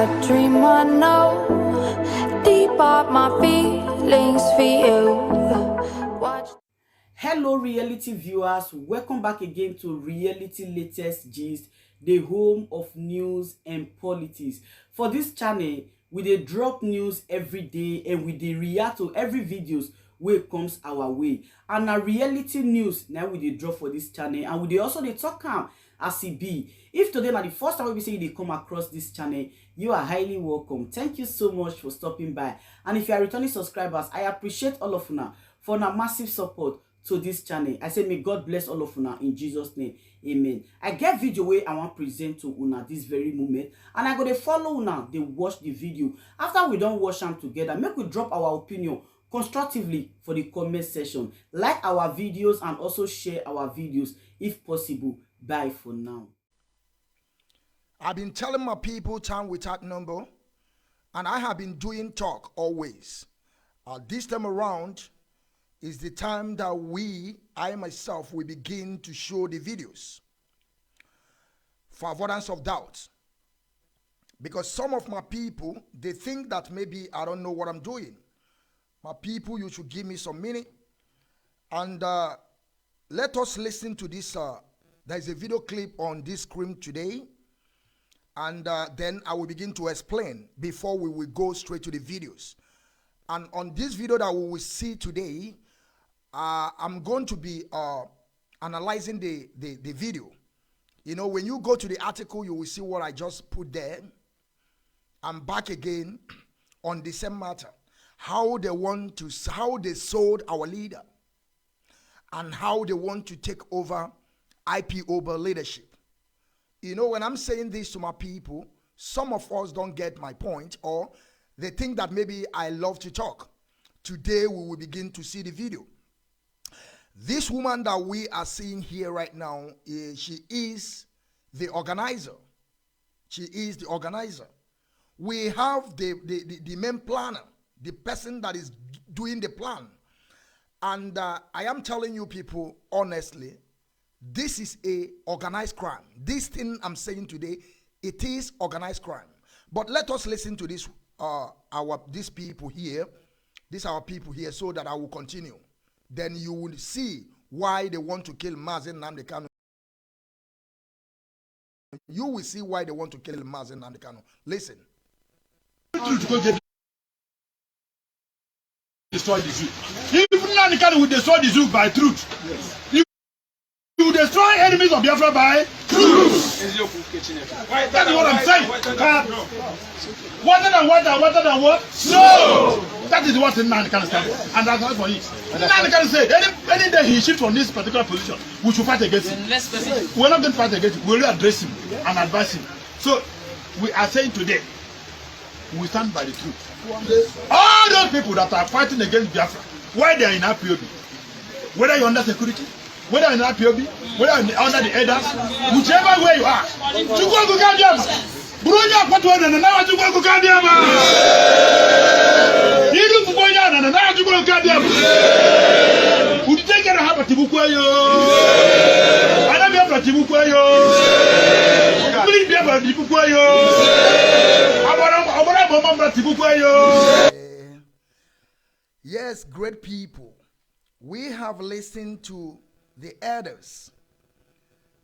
a dream I know. Deep up my feelings for you. Watch. Hello reality viewers, welcome back again to Reality Latest Gist, the home of news and politics. For this channel, we dey drop news every day and we dey react to every videos wey comes our way. And na reality news now we dey drop for this channel, and we dey also dey talk am as e be. If today na the first time we say you dey come across this channel, you are highly welcome. Thank you so much for stopping by. And if you are returning subscribers, I appreciate all of una for una massive support to this channel. I say may God bless all of una in Jesus name. Amen. I get video wey I want present to una this very moment, and I go dey follow una dey watch the video. After we don watch am together, make we drop our opinion constructively for the comment section. Like our videos and also share our videos if possible. Bye for now. I've been telling my people time without number, and I have been doing talk always. This time around is the time that I myself, will begin to show the videos for avoidance of doubt. Because some of my people, they think that maybe I don't know what I'm doing. My people, you should give me some minute. And let us listen to this. There's a video clip on this screen today. And then I will begin to explain before we will go straight to the videos. And on this video that we will see today, I'm going to be analyzing the video. You know, when you go to the article, you will see what I just put there. I'm back again on the same matter. How they sold our leader, and how they want to take over IPOB leadership. You know, when I'm saying this to my people, some of us don't get my point, or they think that maybe I love to talk. Today we will begin to see the video. This woman that we are seeing here right now, she is the organizer. She is the organizer. We have the main planner, the person that is doing the plan. And I am telling you people, honestly, this is a organized crime. This thing I'm saying today, it is organized crime. But let us listen to this, these people here. These are our people here, so that I will continue. Then you will see why they want to kill Nnamdi Kanu. You will see why they want to kill Nnamdi Kanu. Listen. Destroy the zoo. If Nnamdi Kanu will destroy the zoo by truth, yes. You will destroy enemies of Biafra by truth. That's what I'm saying. Water than what? No! That is what Nnamdi Kanu stands for. And that's not for it. Nnamdi Kanu said, any day he shifts from this particular position, we should fight against him. We're not going to fight against him. We'll address him and advise him. So, we are saying today, we stand by the truth. All those people that are fighting against Biafra, why they are in IPOB, whether you're under security, whether you're in IPOB, whether you're under the elders, whichever way you are, yes, great people. We have listened to the elders,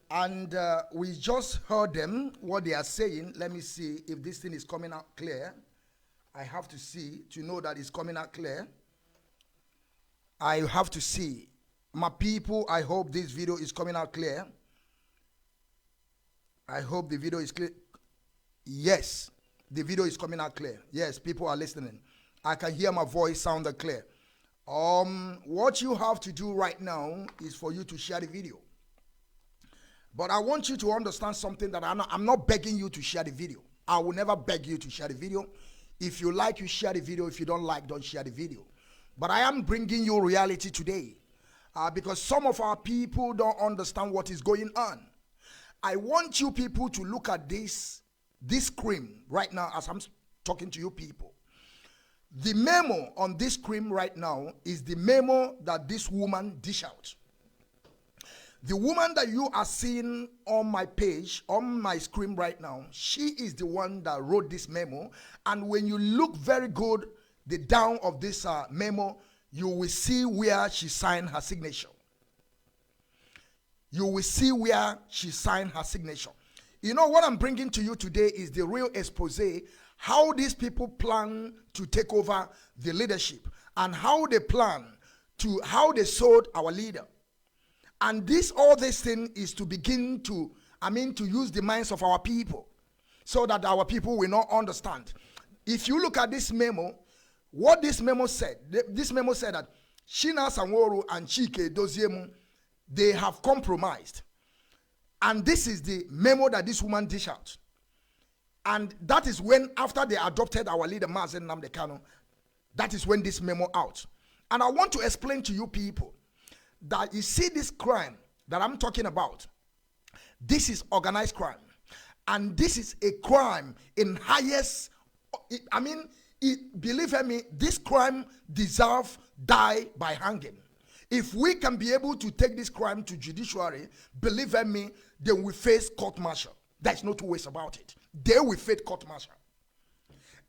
and we just heard them, what they are saying. Let me see if this thing is coming out clear. I have to see to know that it's coming out clear. I have to see. My people, I hope this video is coming out clear. I hope the video is clear. Yes, the video is coming out clear. Yes, people are listening. I can hear my voice sounding clear. What you have to do right now is for you to share the video. But I want you to understand something, that I'm not begging you to share the video. I will never beg you to share the video. If you like, you share the video. If you don't like, don't share the video. But I am bringing you reality today, because some of our people don't understand what is going on. I want you people to look at this screen right now as I'm talking to you people. The memo on this screen right now is the memo that this woman dish out. The woman that you are seeing on my page, on my screen right now, she is the one that wrote this memo. And when you look very good, the down of this memo, you will see where she signed her signature. You will see where she signed her signature. You know what I'm bringing to you today is the real expose, how these people plan to take over the leadership and how they plan to, how they sold our leader. And all this thing is to begin to, to use the minds of our people so that our people will not understand. If you look at this memo, what this memo said that Shina Sanwo-Olu and Chike Doziemu, they have compromised. And this is the memo that this woman dished out. And that is when, after they adopted our leader, Nnamdi Kanu, that is when this memo out. And I want to explain to you people that you see this crime that I'm talking about, this is organized crime. And this is a crime in highest, believe me, this crime deserves die by hanging. If we can be able to take this crime to judiciary, believe me, then we face court-martial. There's no two ways about it. They will face court-martial.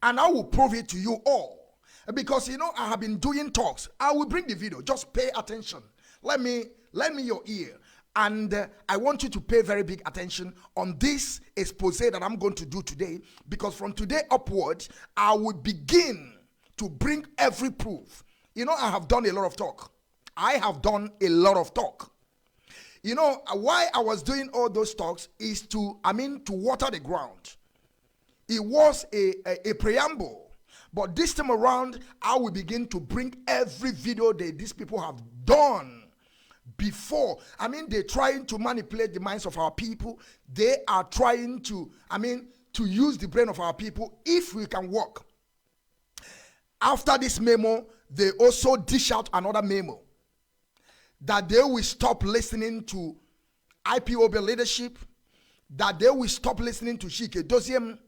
And I will prove it to you all. Because, I have been doing talks. I will bring the video. Just pay attention. Let me your ear. And I want you to pay very big attention on this expose that I'm going to do today. Because from today upward, I will begin to bring every proof. I have done a lot of talk. I have done a lot of talk. Why I was doing all those talks is to water the ground. It was a preamble. But this time around, I will begin to bring every video that these people have done before. They're trying to manipulate the minds of our people. They are trying to, to use the brain of our people if we can work. After this memo, they also dish out another memo that they will stop listening to IPOB leadership, that they will stop listening to Chike Doziem,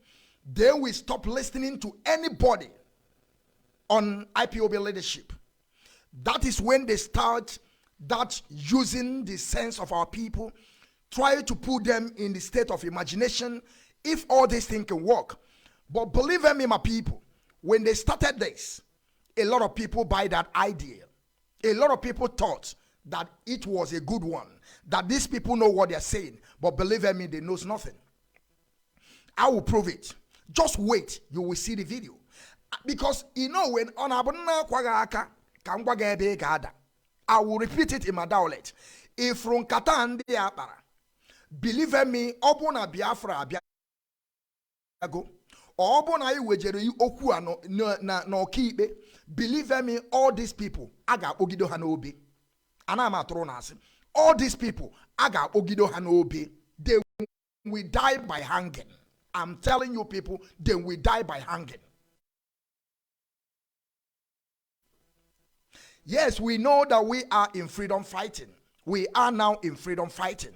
they will stop listening to anybody on IPOB leadership. That is when they start that using the sense of our people, try to put them in the state of imagination if all these things can work. But believe me, my people, when they started this, a lot of people buy that idea. A lot of people thought that it was a good one, that these people know what they're saying, but believe me, they knows nothing. I will prove it. Just wait, you will see the video. Because when I will repeat it in my dialect. If from Katan de Apara, believe me, Obona Biafra Biago, Obona Wejeri Okuano no Kibe, believe me, all these people, Aga Ogido Hanobi. Anama Tronas, all these people, Aga Ogido Hanobi, they will die by hanging. I'm telling you people, they will die by hanging. Yes, we know that we are in freedom fighting. We are now in freedom fighting.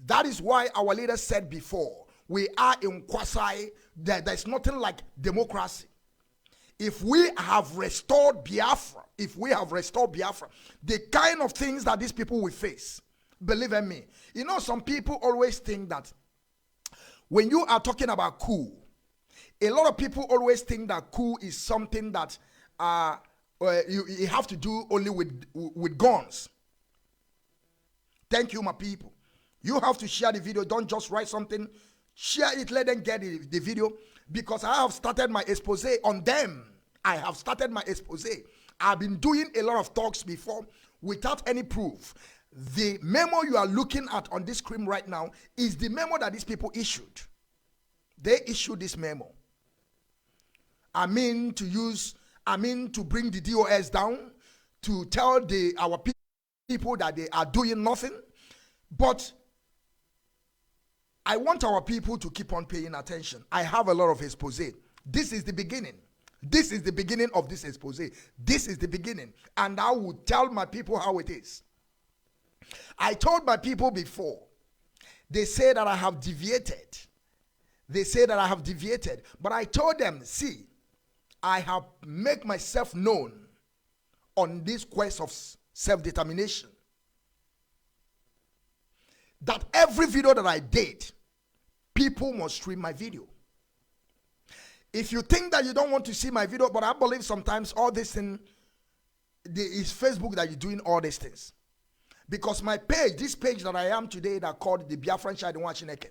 That is why our leader said before, we are in quasi, there's nothing like democracy. If we have restored Biafra, the kind of things that these people will face, believe in me. Some people always think that when you are talking about coup, a lot of people always think that coup is something that you have to do only with guns. Thank you, my people. You have to share the video. Don't just write something. Share it. Let them get the video. Because I have started my expose on them. I have started my expose. I've been doing a lot of talks before without any proof. The memo you are looking at on this screen right now is the memo that these people issued. They issued this memo. To bring the DOS down, to tell our people that they are doing nothing. But I want our people to keep on paying attention. I have a lot of expose. This is the beginning. This is the beginning of this expose. This is the beginning. And I will tell my people how it is. I told my people before, they say that I have deviated. But I told them, see, I have made myself known on this quest of self-determination. that every video that I did, people must stream my video. If you think that you don't want to see my video, but I believe sometimes all this thing, it's Facebook that you're doing all these things. Because my page, this page that I am today that called the Biafra Chineke,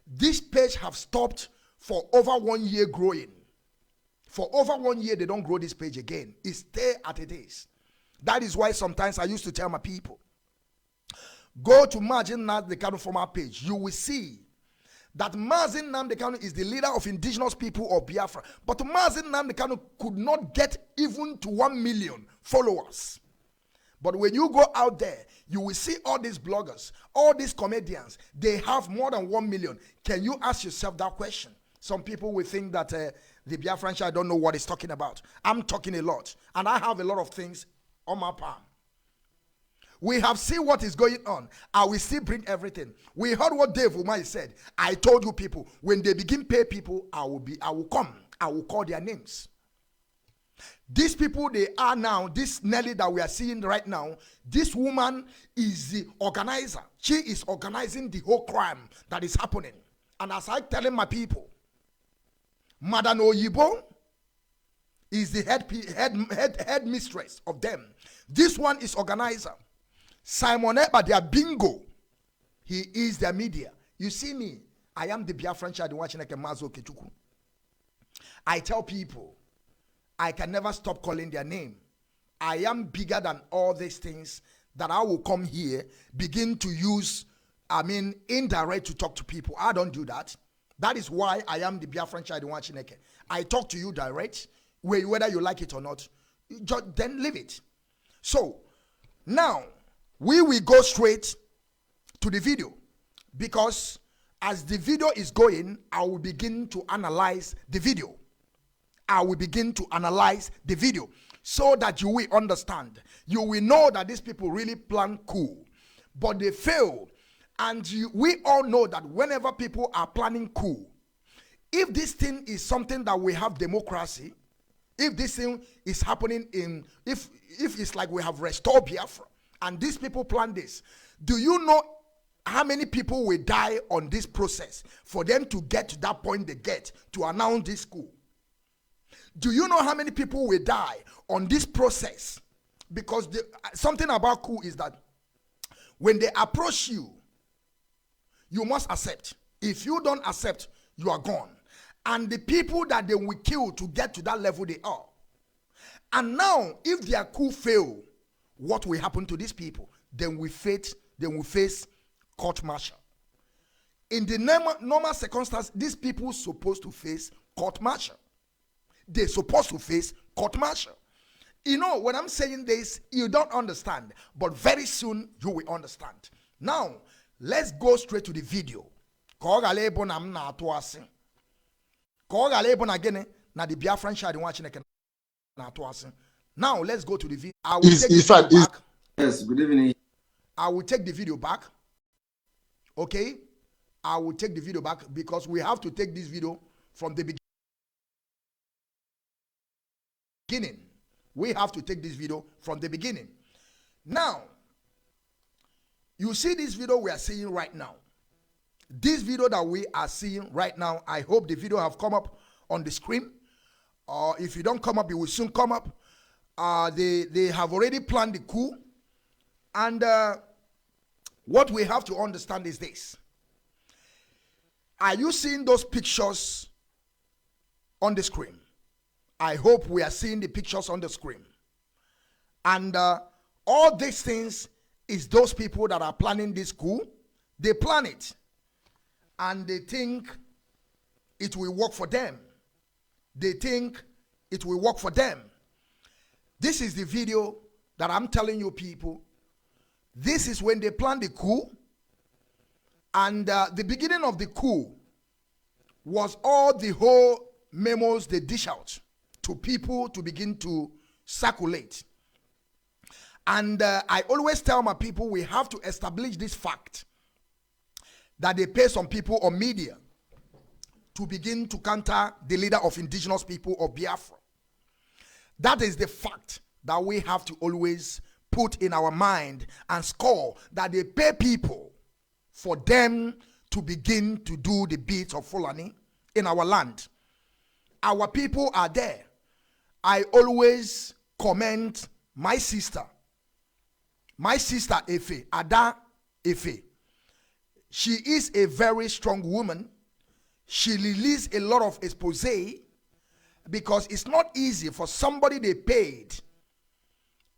this page have stopped for over 1 year growing. For over 1 year, they don't grow this page again. It stay at it is. That is why sometimes I used to tell my people, go to Nnamdi Kanu former page. You will see that Nnamdi Kanu is the leader of indigenous people of Biafra. But Nnamdi Kanu could not get even to 1 million followers. But when you go out there, you will see all these bloggers, all these comedians, they have more than 1 million. Can you ask yourself that question? Some people will think that the Biafran I don't know what he's talking about. I'm talking a lot. And I have a lot of things on my palm. We have seen what is going on. I will still bring everything. We heard what Dave Umar said. I told you people, when they begin pay people, I will come. I will call their names. These people, they are now, this Nelly that we are seeing right now, this woman is the organizer. She is organizing the whole crime that is happening. And as I telling my people, Madam Oyibo is the head mistress of them. This one is organizer. Simon Eba, their bingo. He is their media. You see me, I am the Biafran child watching like a Mazo Kechuku. I tell people, I can never stop calling their name. I am bigger than all these things that I will come here, begin to use, indirect to talk to people. I don't do that. That is why I am the Biafran child watching. I talk to you direct, whether you like it or not. Just then leave it. So, now, we will go straight to the video. Because as the video is going, I will begin to analyze the video. I will begin to analyze the video so that you will understand. You will know that these people really plan coup, but they failed. And we all know that whenever people are planning coup, if this thing is something that we have democracy, if this thing is happening if it's like we have restored Biafra, and these people plan this, do you know how many people will die on this process for them to get to that point they get to announce this coup? Do you know how many people will die on this process? Because something about coup is that when they approach you, you must accept. If you don't accept, you are gone. And the people that they will kill to get to that level they are. And now, if their coup fail, what will happen to these people? Then we face court-martial. In the normal circumstances, these people supposed to face court-martial. They're supposed to face court-martial. You know, when I'm saying this, you don't understand. But very soon, you will understand. Now, let's go straight to the video. Now, let's go to the video. I will take the video back. Yes, good evening. I will take the video back. Okay? I will take the video back because we have to take this video from the beginning. We have to take this video from the beginning. Now, you see this video we are seeing right now. This video that we are seeing right now, I hope the video have come up on the screen. If you don't come up, it will soon come up. They have already planned the coup. And what we have to understand is this. Are you seeing those pictures on the screen? I hope we are seeing the pictures on the screen. And all these things is those people that are planning this coup. They plan it. And they think it will work for them. They think it will work for them. This is the video that I'm telling you people. This is when they planned the coup. And the beginning of the coup was all the whole memos they dish out to people to begin to circulate. And I always tell my people we have to establish this fact that they pay some people on media to begin to counter the leader of indigenous people of Biafra. That is the fact that we have to always put in our mind and score, that they pay people for them to begin to do the beats of Fulani in our land. Our people are there. I always comment my sister Efe, Ada Efe. She is a very strong woman. She released a lot of expose because it's not easy for somebody they paid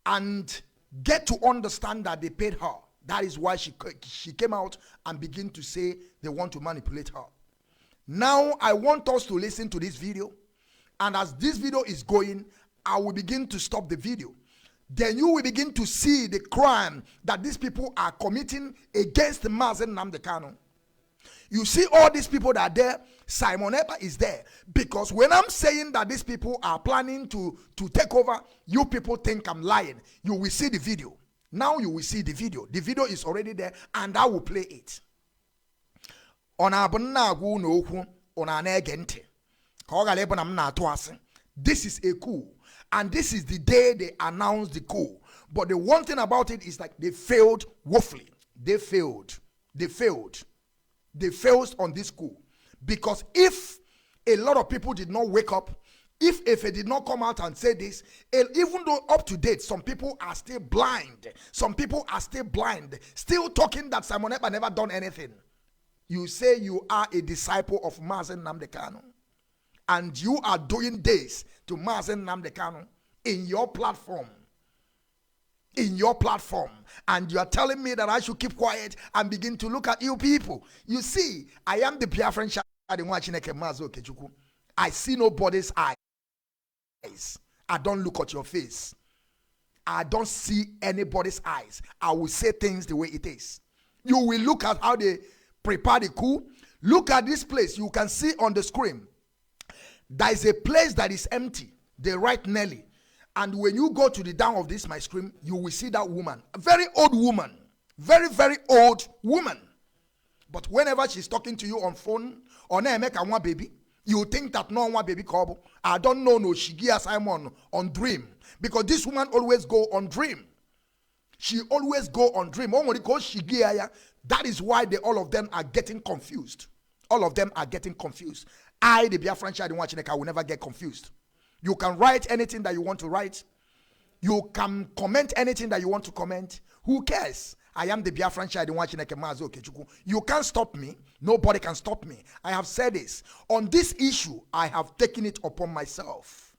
and get to understand that they paid her. That is why she came out and began to say they want to manipulate her. Now I want us to listen to this video, and as this video is going, I will begin to stop the video. Then you will begin to see the crime that these people are committing against Nnamdi Kanu. You see all these people that are there. Simon Ekpa is there, because when I'm saying that these people are planning to take over, you people think I'm lying. You will see the video. Now you will see the video. The video is already there, and I will play it. This is a coup, and this is the day they announced the coup. But the one thing about it is like they failed woefully. They failed on this coup, because if a lot of people did not wake up, if they did not come out and say this, even though up to date, some people are still blind. Some people are still blind, still talking that Simon Ekpa never done anything. You say you are a disciple of Nnamdi Kanu, and you are doing this to Nnamdi Kanu in your platform. And you are telling me that I should keep quiet and begin to look at you people. You see, I am the Biafran child. I see nobody's eyes. I don't look at your face. I don't see anybody's eyes. I will say things the way it is. You will look at how they prepare the coup. Look at this place. You can see on the screen, there is a place that is empty. They write Nelly. And when you go to the down of this my screen, you will see that woman. A very old woman. Very, very old woman. But whenever she's talking to you on phone, or make a one baby, you think that no one baby call. I don't know no Shigia Simon on dream. Because this woman always go on dream. She always go on dream. Only because Shigia, that is why all of them are getting confused. All of them are getting confused. I, the Biafran child in Wachineka, will never get confused. You can write anything that you want to write. You can comment anything that you want to comment. Who cares? I am the Biafran child in Wachineke. You can't stop me. Nobody can stop me. I have said this. On this issue, I have taken it upon myself.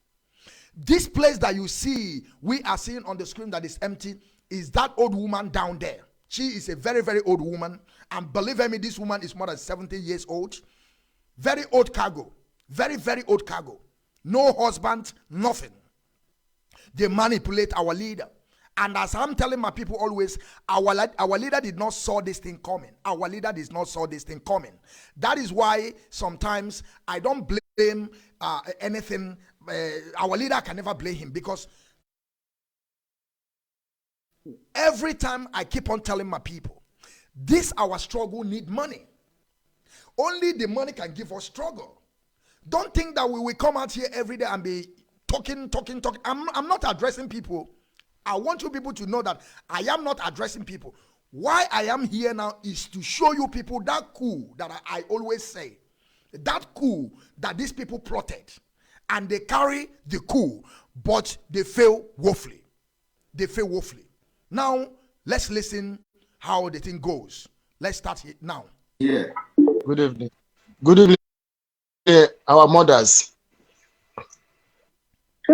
This place that you see, we are seeing on the screen that is empty, is that old woman down there. She is a very, very old woman. And believe me, this woman is more than 70 years old. Very old cargo. Very, very old cargo. No husband, nothing. They manipulate our leader. And as I'm telling my people always, our leader did not saw this thing coming. Our leader did not saw this thing coming. That is why sometimes I don't blame anything. Our leader can never blame him, because every time I keep on telling my people, this our struggle need money. Only the money can give us struggle. Don't think that we will come out here every day and be talking. I'm not addressing people. I want you people to know that I am not addressing people. Why I am here now is to show you people that coup that I always say. That coup that these people plotted. And they carry the coup, but they fail woefully. They fail woefully. Now, let's listen how the thing goes. Let's start it now. Yeah. Good evening. Good evening, our mothers.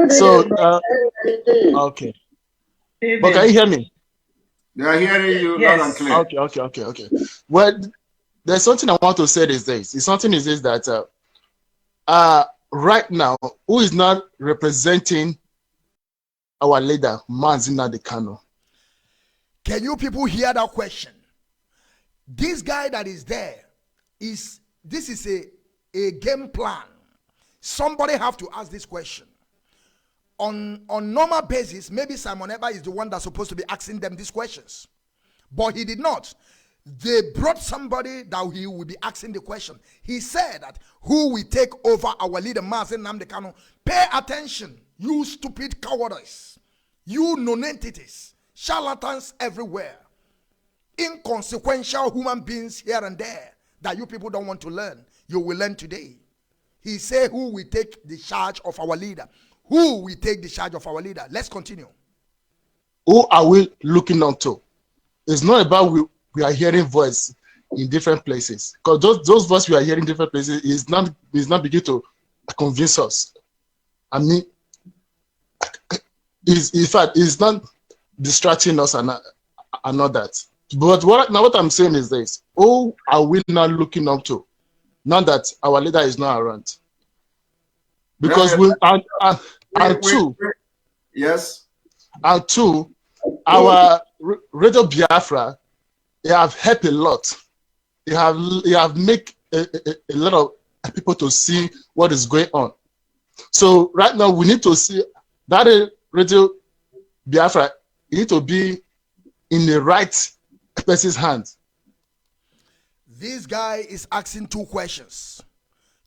So, okay. But can you hear me? They are hearing you loud and clear. Okay. Well, there's something I want to say these days. Something is this, that right now, who is not representing our leader, Nnamdi Kanu? Can you people hear that question? This guy that is there this is a game plan. Somebody have to ask this question. On normal basis, maybe Simon Ekpa is the one that's supposed to be asking them these questions. But he did not. They brought somebody that he will be asking the question. He said that who will take over our leader, Nnamdi Kanu? Pay attention, you stupid cowardice. You non-entities, charlatans everywhere. inconsequential human beings here and there that you people don't want to learn. You will learn today. He said, who will take the charge of our leader? Who will take the charge of our leader? Let's continue. Who are we looking up to? It's not about we are hearing voice in different places, because those voices we are hearing in different places is not begin to convince us. I mean, in fact, it's not distracting us and not that. But what I'm saying is this: who are we not looking up to? Now that our leader is not around, because yes, and two, our Radio Biafra, they have helped a lot. They have made a lot of people to see what is going on. So right now we need to see that Radio Biafra. It need to be in the right person's hands. This guy is asking two questions.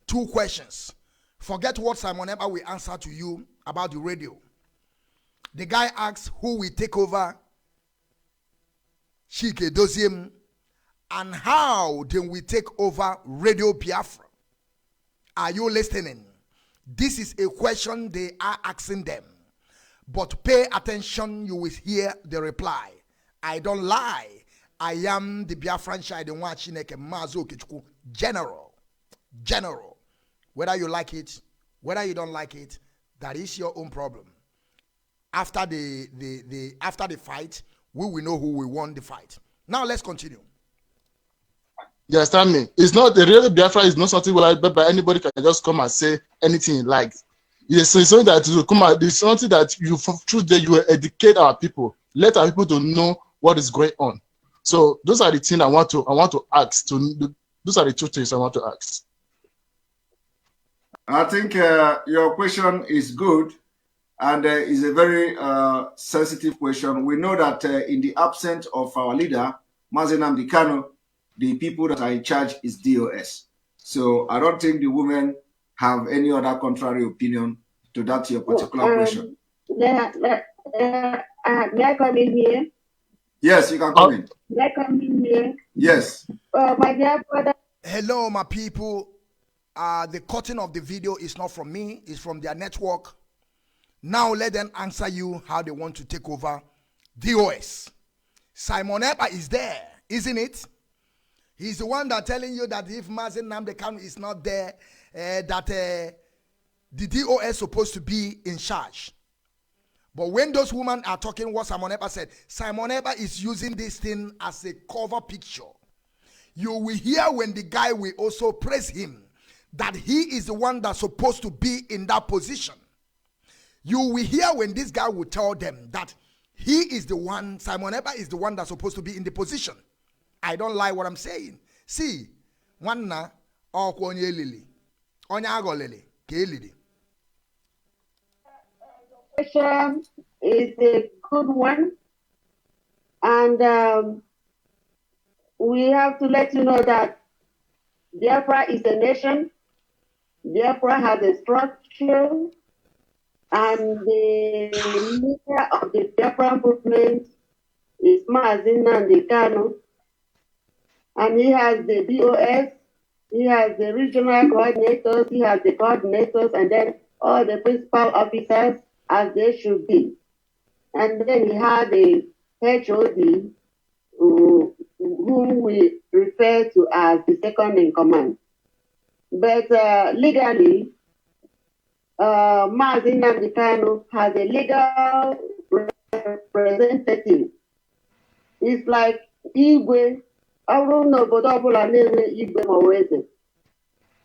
Two questions. Forget what Simon Eber will answer to you about the radio. The guy asks who will take over Chike Doziem and how then we take over Radio Biafra. Are you listening? This is a question they are asking them. But pay attention, you will hear the reply. I don't lie. I am the Biafran Shide watching Mazo Kichuku General. General. Whether you like it, whether you don't like it, that is your own problem. After the fight, we will know who will won the fight. Now let's continue. You understand me? It's not the real Biafra is not something where anybody can just come and say anything he likes. It's something that will come out. It's something that you through there you will educate our people, let our people to know what is going on. So those are the things I want to ask. Those are the two things I want to ask. I think your question is good and is a very sensitive question. We know that in the absence of our leader, Nnamdi Kanu, the people that are in charge is DOS. So I don't think the women have any other contrary opinion to that your particular question. May I come in here? Yes, you can come in. May I come in here? Yes. My dear brother. Hello, my people. The cutting of the video is not from me, it's from their network. Now let them answer you how they want to take over DOS. Simon Eber is there, isn't it? He's the one that telling you that if Nnamdi Kanu is not there, that the DOS supposed to be in charge. But when those women are talking what Simon Eber said, Simon Eber is using this thing as a cover picture. You will hear when the guy will also praise him that he is the one that's supposed to be in that position. You will hear when this guy will tell them that he is the one, Simon Eber is the one that's supposed to be in the position. I don't like what I'm saying. See, wanna okonye lili, onya agolele ke lili. Question is a good one, and we have to let you know that Biafra is a nation. Biafra has a structure, and the leader of the Biafra movement is Nnamdi Kanu, and he has the DOS, he has the regional coordinators, he has the coordinators, and then all the principal officers as they should be. And then he had a HOD, whom we refer to as the second in command. But legally, Nnamdi Kanu has a legal representative. It's like Igwe. I don't know, but Igwe Maweze.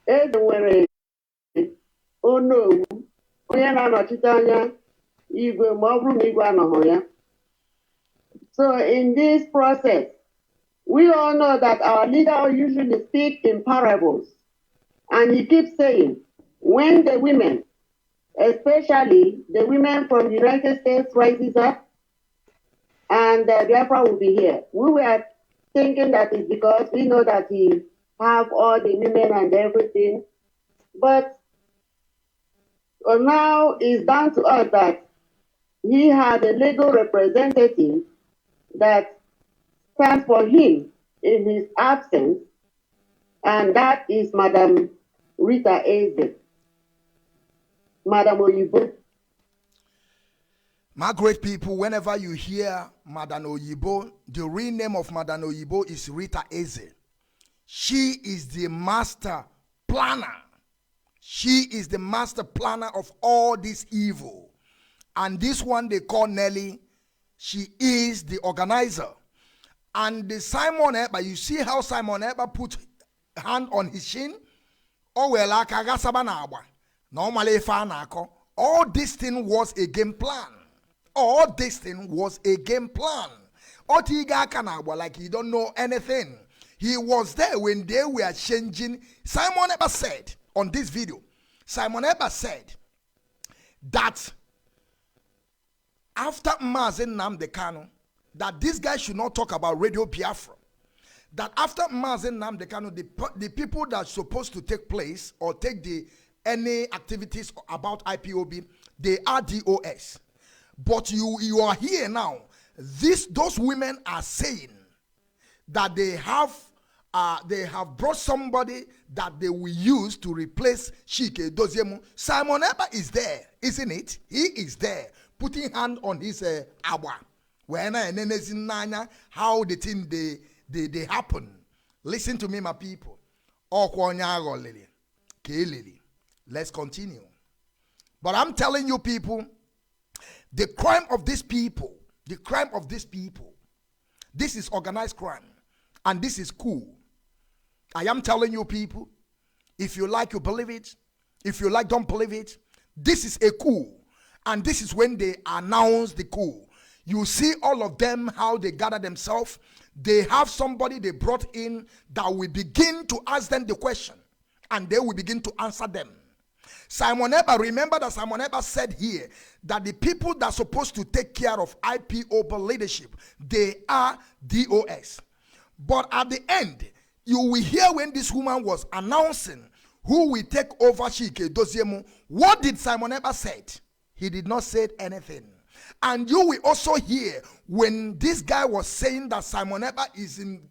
Eze nwere ono onye na-anọchite anya Igwe ma ọ bụrụ na Igwe anọghị ya. So in this process, we all know that our leader usually speaks in parables. And he keeps saying, when the women, especially the women from the United States, rises up, and Biafra will be here. We were thinking that it's because we know that he have all the women and everything. But now it's down to us that he has a legal representative that stand for him in his absence, and that is Madam Rita Eze, Madam Oyibo. My great people, whenever you hear Madam Oyibo, the real name of Madam Oyibo is Rita Eze. She is the master planner. She is the master planner of all this evil. And this one they call Nelly, she is the organizer. And the Simon Eber, you see how Simon Eber put hand on his chin? Oh, well, normally, all this thing was a game plan. All this thing was a game plan. Otiga Kanagwa, like he don't know anything. He was there when they were changing. Simon Eber said on this video, Simon Eber said that after Nnamdi Kanu, that this guy should not talk about Radio Biafra. That after Nnamdi Kanu, the people that are supposed to take place or take any activities about IPOB, they are DOS. But you are here now. Those women are saying that they have brought somebody that they will use to replace Chike Doziemu. Simon Eber is there, isn't it? He is there, putting hand on his awa. How the thing they happen. Listen to me, my people. Let's continue. But I'm telling you, people, the crime of these people, this is organized crime, and this is coup. I am telling you, people, if you like, you believe it. If you like, don't believe it. This is a coup, and this is when they announce the coup. You see all of them, how they gather themselves. They have somebody they brought in that will begin to ask them the question, and they will begin to answer them. Simon Eber, remember that Simon Eber said here that the people that are supposed to take care of IPOB leadership, they are DOS. But at the end, you will hear when this woman was announcing who will take over Chike Doziemu, what did Simon Eber say? He did not say anything. And you will also hear when this guy was saying that Simon Eber is in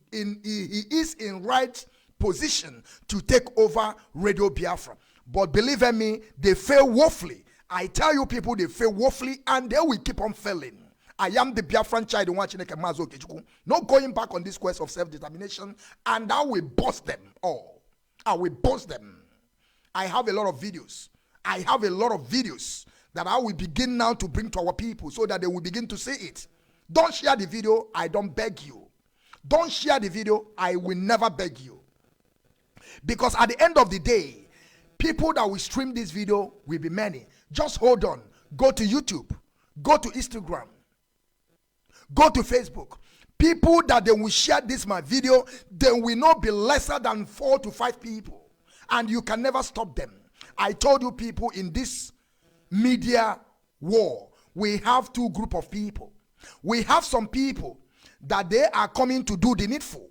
right position to take over Radio Biafra. But believe me, they fail woefully. I tell you people, they fail woefully, and they will keep on failing. I am the Biafran child not going back on this quest of self-determination, and I will bust them all. I will bust them. I have a lot of videos. That I will begin now to bring to our people so that they will begin to see it. Don't share the video, I don't beg you. Don't share the video, I will never beg you. Because at the end of the day, people that will stream this video will be many. Just hold on. Go to YouTube. Go to Instagram. Go to Facebook. People that they will share this my video, they will not be lesser than 4 to 5 people. And you can never stop them. I told you people, in this media war, we have 2 groups of people. We have some people that they are coming to do the needful.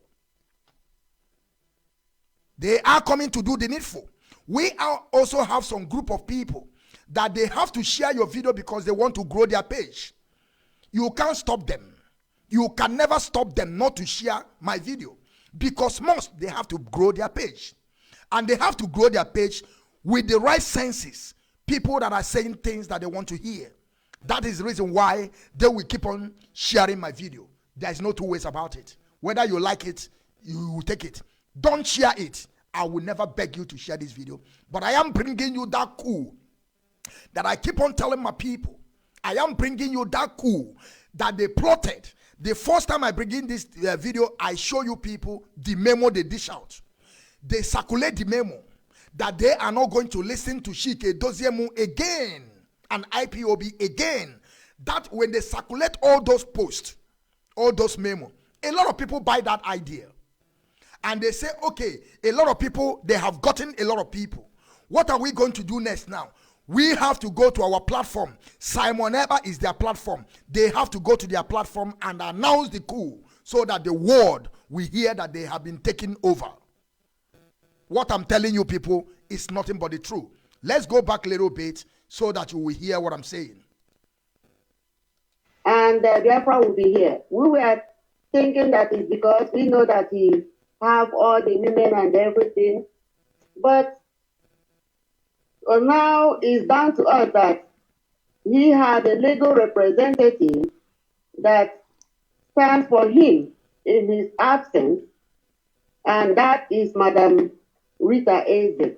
They are coming to do the needful. We also have some group of people that they have to share your video because they want to grow their page. You can't stop them. You can never stop them not to share my video, because they have to grow their page. And they have to grow their page with the right senses. People that are saying things that they want to hear. That is the reason why they will keep on sharing my video. There is no 2 ways about it. Whether you like it, you will take it. Don't share it. I will never beg you to share this video. But I am bringing you that coup that I keep on telling my people. I am bringing you that coup that they plotted. The first time I bring in this video, I show you people the memo they dish out. They circulate the memo that they are not going to listen to Chike Doziemu again and IPOB again. That when they circulate all those posts, all those memos, a lot of people buy that idea. And they say, okay, a lot of people, they have gotten a lot of people. What are we going to do next now? We have to go to our platform. Simon Eber is their platform. They have to go to their platform and announce the coup so that the world will hear that they have been taken over. What I'm telling you people is nothing but the truth. Let's go back a little bit so that you will hear what I'm saying. And Biafra will be here. We were thinking that it's because we know that he have all the women and everything. But now it's down to us that he had a legal representative that stands for him in his absence, and that is Madam Rita Eze,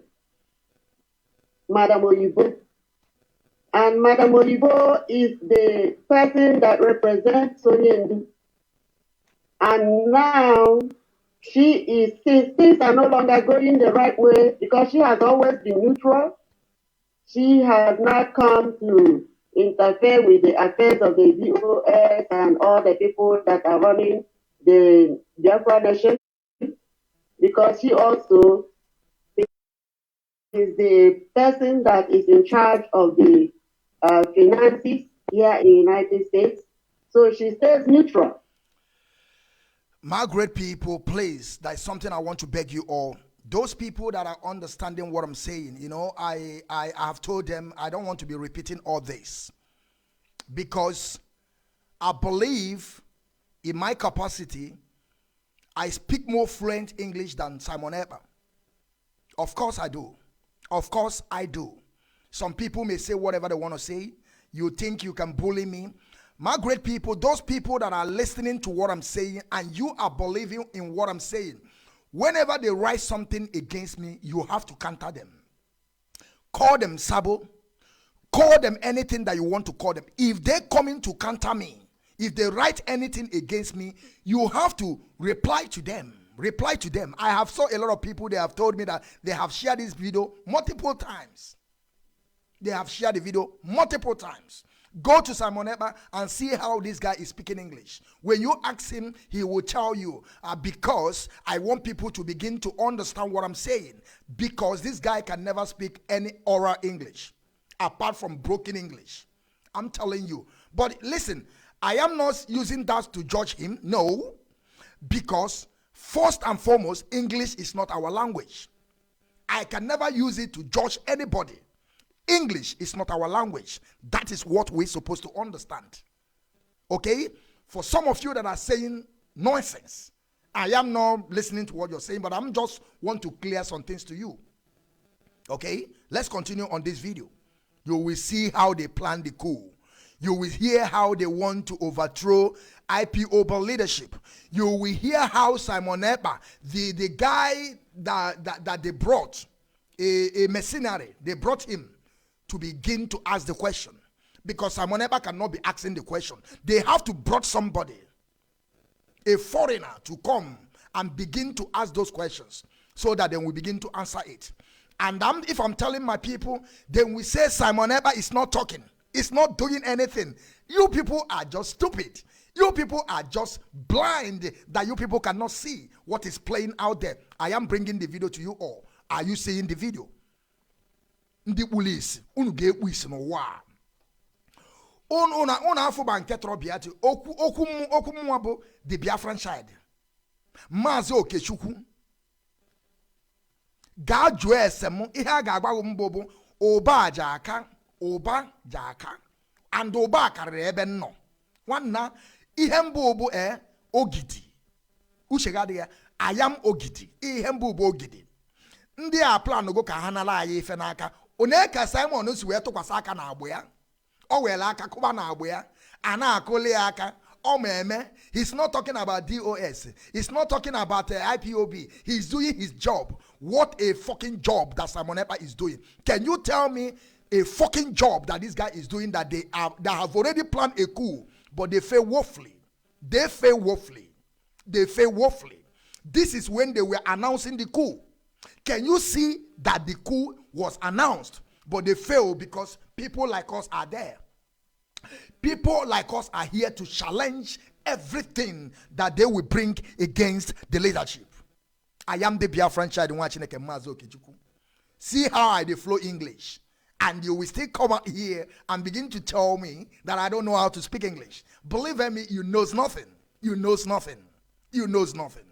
Madam Oyibo. And Madam Oyibo is the person that represents Sonyendu. And now she is, since things are no longer going the right way, because she has always been neutral, she has not come to interfere with the affairs of the DOS and all the people that are running the Biafra nation, because she also is the person that is in charge of the finances here in the United States. So she stays neutral. My great people, please, there's something I want to beg you all. Those people that are understanding what I'm saying, you know, I have told them I don't want to be repeating all this, because I believe in my capacity, I speak more fluent English than Simon Eber. Of course I do. Of course I do. Some people may say whatever they want to say. You think you can bully me. My great people, those people that are listening to what I'm saying and you are believing in what I'm saying, whenever they write something against me, you have to counter them. Call them Sabo. Call them anything that you want to call them. If they come in to counter me, if they write anything against me, you have to reply to them. Reply to them. I have saw a lot of people, they have told me that they have shared this video multiple times. They have shared the video multiple times. Go to Simon Eber and see how this guy is speaking English. When you ask him, he will tell you, because I want people to begin to understand what I'm saying. Because this guy can never speak any oral English, apart from broken English. I'm telling you. But listen, I am not using that to judge him. No. Because first and foremost, English is not our language. I can never use it to judge anybody. English is not our language. That is what we're supposed to understand. Okay? For some of you that are saying nonsense, I am not listening to what you're saying, but I'm just want to clear some things to you. Okay? Let's continue on this video. You will see how they plan the coup. You will hear how they want to overthrow IPOB leadership. You will hear how Simon Eber, the guy that they brought, a mercenary, they brought him to begin to ask the question. Because Simon Eber cannot be asking the question. They have to brought somebody, a foreigner, to come and begin to ask those questions so that then we begin to answer it. And if I'm telling my people, then we say Simon Eber is not talking. It's not doing anything. You people are just stupid. You people are just blind that you people cannot see what is playing out there. I am bringing the video to you all. Are you seeing the video? Ndi police unu ga-ekwu no wa ona afọ banketro biati okwu mwa bụ the Biafran child Maazị Okechukwu ga jụọ esem ihe a ga-agbago mbụ bụ ụba jaka and ụba karịrị ebe nnọ nwanna ihe mbụ bụ ogidi uche ga dị ya ayam ogidi ihe mbụ bụ ogidi ndị a plan go ka ha nala anyị ife n'aka oneka Simon si wee tụkwasị aka na agbụ ya o were aka kụba na agbụ ya ana akụli aka o meme. He's not talking about DOS. He's not talking about IPOB. He's doing his job. What a fucking job that Simon Eber is doing. Can you tell me a fucking job that this guy is doing that they have already planned a coup, but they fail woefully. They fail woefully. They fail woefully. This is when they were announcing the coup. Can you see that the coup was announced, but they failed because people like us are there. People like us are here to challenge everything that they will bring against the leadership. I am the Biafran child watching Maazị Okechukwu. See how I flow English. And you will still come out here and begin to tell me that I don't know how to speak English. Believe me, you knows nothing. You knows nothing. You knows nothing.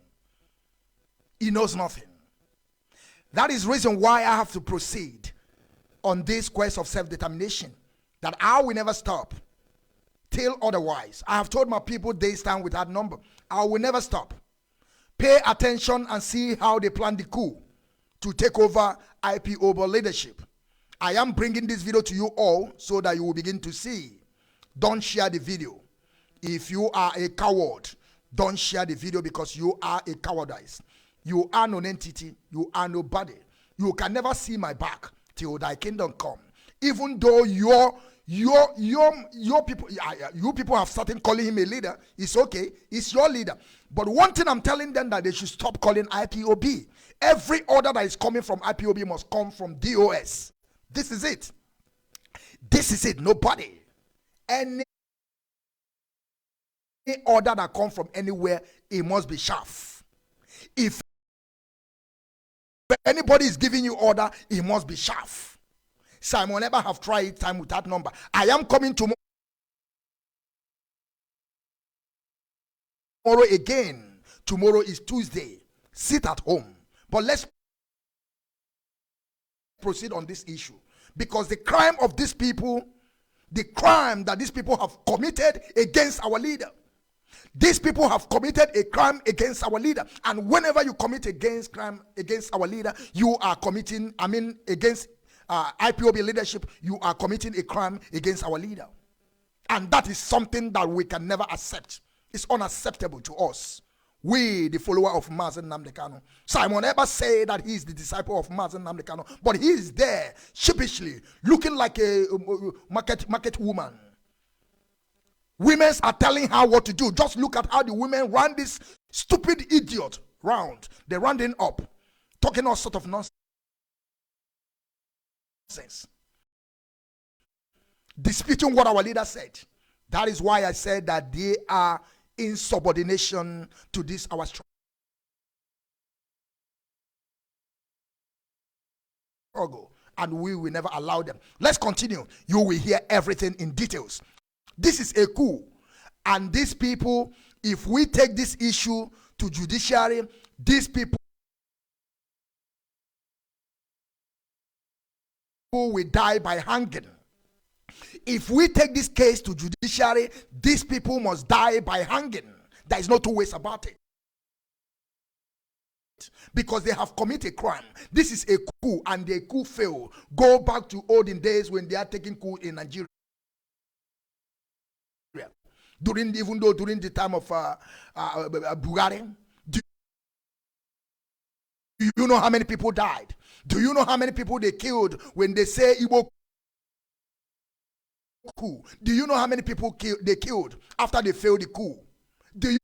He knows nothing. That is the reason why I have to proceed on this quest of self-determination. That I will never stop till otherwise. I have told my people they stand with that number. I will never stop. Pay attention and see how they plan the coup to take over IPOB leadership. I am bringing this video to you all so that you will begin to see. Don't share the video. If you are a coward, don't share the video because you are a cowardice. You are non-entity. You are nobody. You can never see my back till thy kingdom come. Even though your people, you people have started calling him a leader, it's okay. It's your leader. But one thing I'm telling them that they should stop calling IPOB. Every order that is coming from IPOB must come from DOS. This is it. This is it. Nobody. Any order that comes from anywhere, it must be chaff. If anybody is giving you order, it must be chaff. Simon never have tried time with that number. I am coming tomorrow again. Tomorrow is Tuesday. Sit at home. But let's proceed on this issue. Because the crime of these people, the crime that these people have committed against our leader, these people have committed a crime against our leader. And whenever you commit against crime against our leader, you are committing, against IPOB leadership, you are committing a crime against our leader. And that is something that we can never accept. It's unacceptable to us. We, the follower of Nnamdi Kanu. Simon ever say that he is the disciple of Nnamdi Kanu, but he is there sheepishly, looking like a market woman. Women are telling her what to do. Just look at how the women run this stupid idiot round. They're rounding up, talking all sort of nonsense. Disputing what our leader said. That is why I said that they are in subordination to this our struggle, and we will never allow them. Let's continue. You will hear everything in details. This is a coup, and these people, if we take this issue to judiciary, these people will die by hanging. If we take this case to judiciary, these people must die by hanging. There is no two ways about it. Because they have committed a crime. This is a coup, and the coup failed. Go back to olden days when they are taking coup in Nigeria. During the time of Bulgaria. Do you know how many people died? Do you know how many people they killed when they say Igbo coup? Do you know how many people they killed after they failed the coup? Do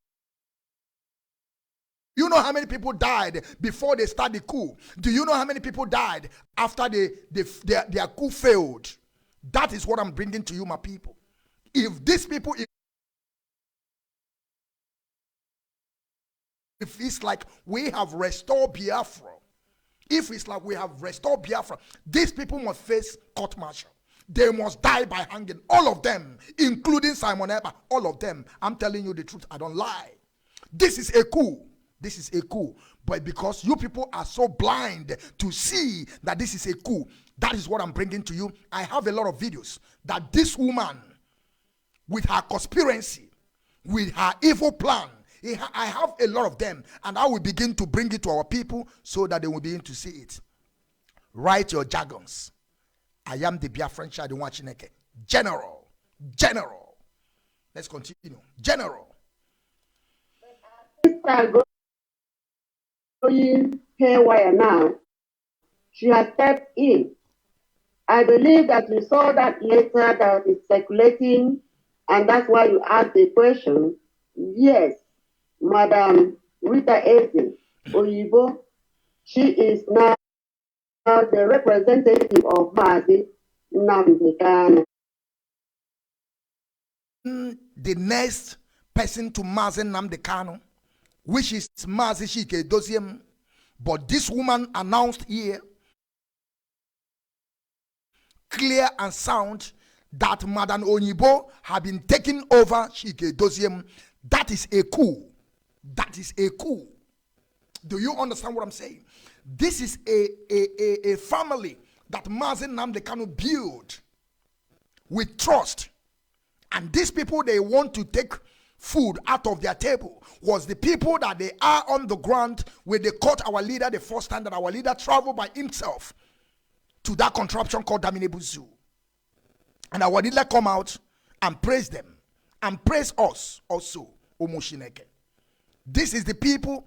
you know how many people died before they start the coup? Do you know how many people died after their coup failed? That is what I'm bringing to you, my people. If these people, if it's like we have restored Biafra, if it's like we have restored Biafra, these people must face court-martial. They must die by hanging. All of them, including Simon Eber, all of them. I'm telling you the truth. I don't lie. This is a coup. This is a coup. But because you people are so blind to see that this is a coup, that is what I'm bringing to you. I have a lot of videos that this woman, with her conspiracy, with her evil plan, I have a lot of them, and I will begin to bring it to our people so that they will begin to see it. Write your jargons. I am the Biafran child in Wachineke. General. Let's continue. General. Going haywire now. She has stepped in. I believe that you saw that letter that is circulating, and that's why you asked the question. Yes, Madam Rita Eze Oyibo, she is now the representative of Nnamdi Kanu. The next person to Nnamdi Kanu, which is Shike Doziem, but this woman announced here, clear and sound, that Madam Oyibo have been taking over Shike Doziem. That is a coup. That is a coup. Do you understand what I'm saying? This is a family that Nnamdi Kanu built with trust And these people, they want to take food out of their table, was the people that they are on the ground where they caught our leader the first time that our leader traveled by himself to that contraption called Daminebu Zoo. And our leader come out and praise them and praise us also, Omoshineke. This is the people,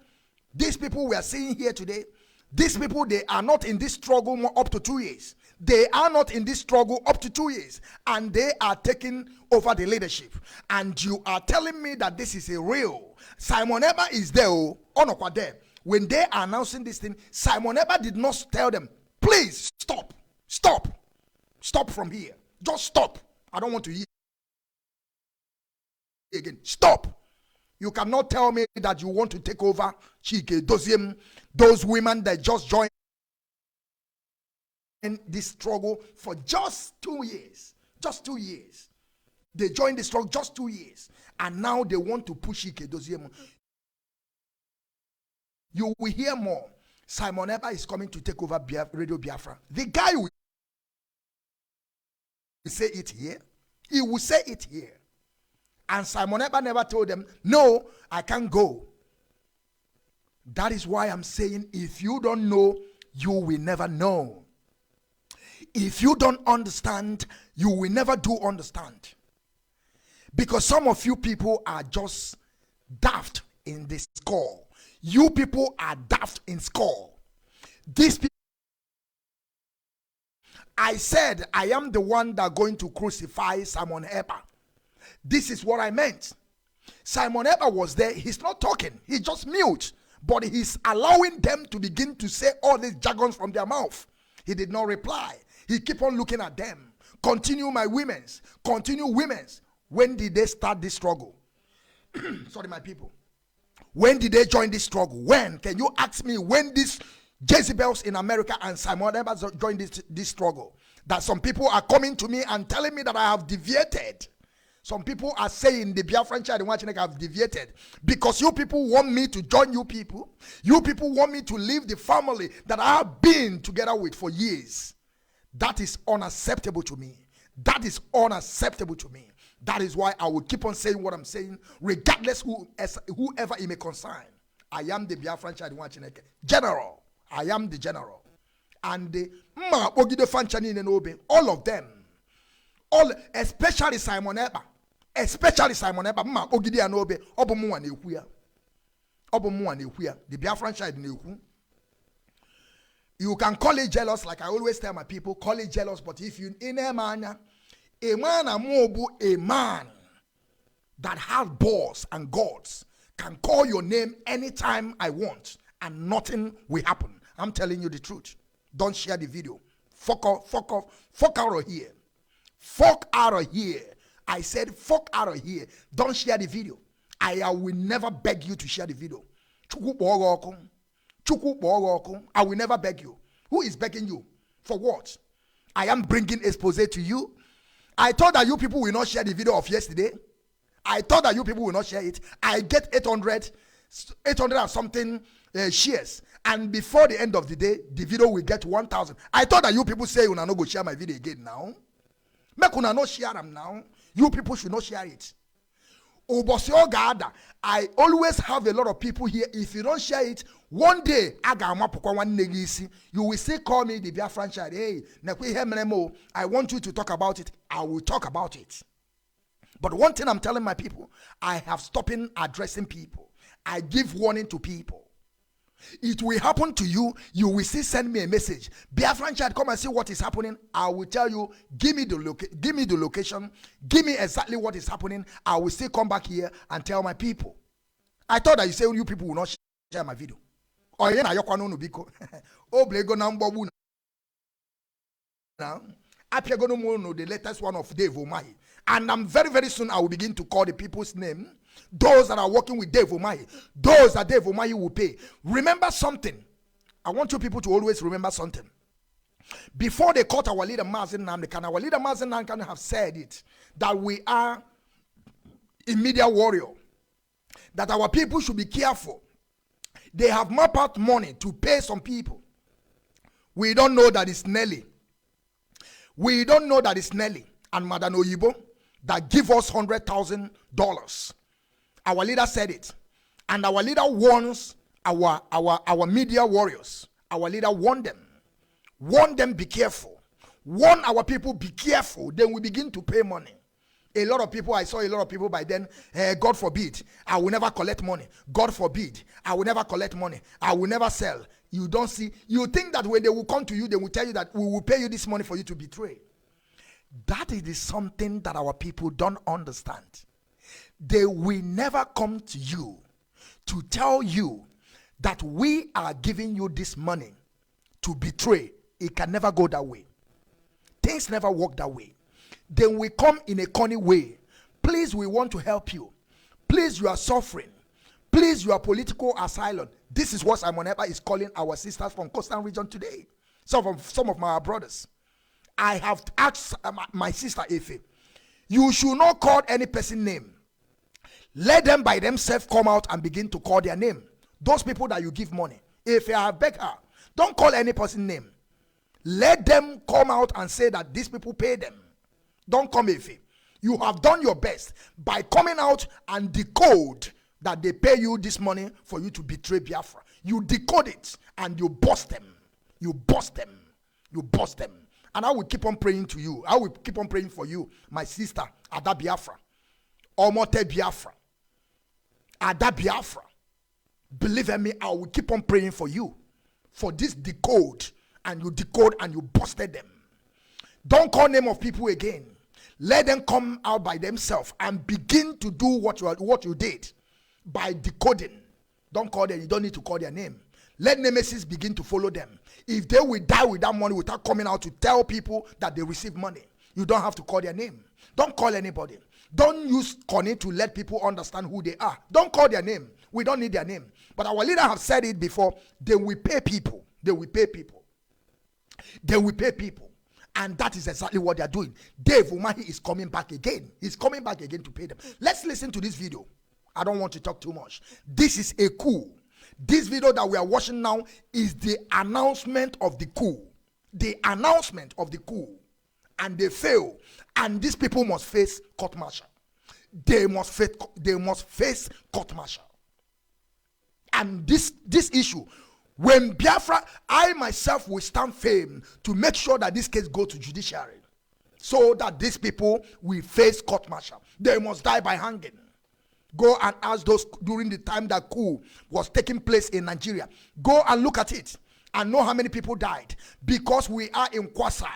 these people we are seeing here today. These people, they are not in this struggle more up to 2 years. They are not in this struggle up to 2 years. And they are taking over the leadership. And you are telling me that this is a real. Simon Eber is there, Onokwa there. When they are announcing this thing, Simon Eber did not tell them, please stop, stop, stop from here. Just stop. I don't want to hear again. Stop. You cannot tell me that you want to take over Chike Doziem, those women that just joined in this struggle for just 2 years. Just 2 years. They joined the struggle just 2 years. And now they want to push Chike Doziem. You will hear more. Simon Eber is coming to take over Radio Biafra. The guy will say it here. He will say it here. And Simon Eber never told them, no, I can't go. That is why I'm saying, if you don't know, you will never know. If you don't understand, you will never do understand. Because some of you people are just daft in this score. You people are daft in score. These people, I said, I am the one that going to crucify Simon Eber. This is what I meant. Simon Eber was there. He's not talking. He's just mute. But he's allowing them to begin to say all these jargons from their mouth. He did not reply. He keep on looking at them. Continue my women's. Continue women's. When did they start this struggle? Sorry, my people. When did they join this struggle? When? Can you ask me when these Jezebels in America and Simon Eber joined this struggle? That some people are coming to me and telling me that I have deviated. Some people are saying the Biafran child in watching have deviated because you people want me to join you people. You people want me to leave the family that I have been together with for years. That is unacceptable to me. That is unacceptable to me. That is why I will keep on saying what I'm saying, regardless whoever it may concern. I am the Biafran child in watching general. I am the general. And the all of them. All, especially Simon Eber. Especially Simon Eber. Ogidi anobe. Obomu wa nekuya. Obomu wa nekuya. The Biafran child neku. You can call it jealous, like I always tell my people, call it jealous. But if you in a man amobu, a man that has balls and gods can call your name anytime I want, and nothing will happen. I'm telling you the truth. Don't share the video. Fuck off, fuck off, fuck out of here. Fuck out of here. I said fuck out of here. Don't share the video. I will never beg you to share the video. I will never beg you. Who is begging you? For what? I am bringing expose to you. I thought that you people will not share the video of yesterday. I thought that you people will not share it. I get 800 and something shares. And before the end of the day, the video will get 1,000. I thought that you people say you will not go share my video again now. Make una no share them now. You people should not share it. I always have a lot of people here. If you don't share it, one day you will still call me the Biafran child. Hey, I want you to talk about it. I will talk about it. But one thing I'm telling my people, I have stopped addressing people. I give warning to people. It will happen to you. You will still send me a message. Biafran child, come and see what is happening. I will tell you, give me the location. Give me exactly what is happening. I will still come back here and tell my people. I thought that you say you people will not share my video. Oh, yeah, now, the latest one of Debunking. And I'm very, very soon I will begin to call the people's name. Those that are working with Debunking, those that Debunking will pay. Remember something. I want you people to always remember something. Before they caught our leader Nnamdi, our leader Nnamdi have said it, that we are a media warrior, that our people should be careful. They have mapped out money to pay some people. We don't know that it's Nelly. We don't know that it's Nelly and Madam Oyibo. that give us $100,000. Our leader said it. And our leader warns our media warriors. Our leader warned them. Warn them, be careful. Warn our people, be careful. Then we begin to pay money. A lot of people, I saw a lot of people by then, God forbid, I will never collect money. God forbid, I will never collect money. I will never sell. You don't see, you think that when they will come to you, they will tell you that we will pay you this money for you to betray. That is something that our people don't understand. They will never come to you to tell you that we are giving you this money to betray. It can never go that way. Things never work that way. Then we come in a corny way. Please, we want to help you. Please, you are suffering. Please, you are political asylum. This is what Simon Eber is calling our sisters from coastal region today. Some of my brothers. I have asked my sister Efe, you should not call any person name. Let them by themselves come out and begin to call their name. Those people that you give money. Efe, I beg her, don't call any person name. Let them come out and say that these people pay them. Don't come, Efe. You have done your best by coming out and decode that they pay you this money for you to betray Biafra. You decode it and you bust them. You bust them. You bust them. And I will keep on praying to you. I will keep on praying for you, my sister, Ada Biafra. Omote Biafra. Ada Biafra. Believe in me, I will keep on praying for you. For this decode. And you decode and you busted them. Don't call name of people again. Let them come out by themselves and begin to do what you did by decoding. Don't call them. You don't need to call their name. Let nemesis begin to follow them. If they will die with that money without coming out to tell people that they receive money, you don't have to call their name. Don't call anybody. Don't use Connie to let people understand who they are. Don't call their name. We don't need their name. But our leader have said it before. They will pay people. They will pay people. They will pay people. And that is exactly what they are doing. Dave Umahi is coming back again. He's coming back again to pay them. Let's listen to this video. I don't want to talk too much. This is a coup. This video that we are watching now is the announcement of the coup. The announcement of the coup. And they fail. And these people must face court martial. They must face court martial. And this issue, when Biafra, I myself will stand firm to make sure that this case goes to judiciary, so that these people will face court martial. They must die by hanging. Go and ask those during the time that coup was taking place in Nigeria. Go and look at it and know how many people died. Because we are in quasi.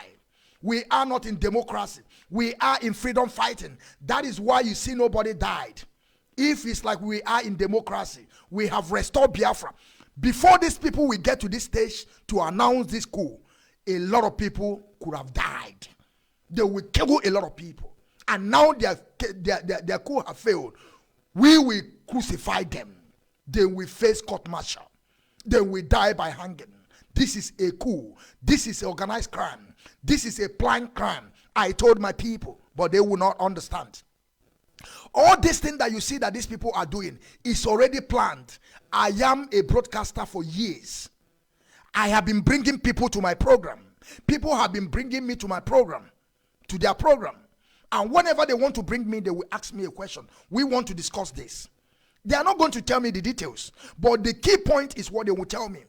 We are not in democracy. We are in freedom fighting. That is why you see nobody died. If it's like we are in democracy, we have restored Biafra. Before these people will get to this stage to announce this coup, a lot of people could have died. They will kill a lot of people. And now their coup have failed. We will crucify them. They will face court martial. They will die by hanging. This is a coup. This is organized crime. This is a planned crime. I told my people, but they will not understand. All this thing that you see that these people are doing is already planned. I am a broadcaster for years. I have been bringing people to my program. People have been bringing me to my program, to their program. And whenever they want to bring me, they will ask me a question. We want to discuss this. They are not going to tell me the details, but the key point is what they will tell me.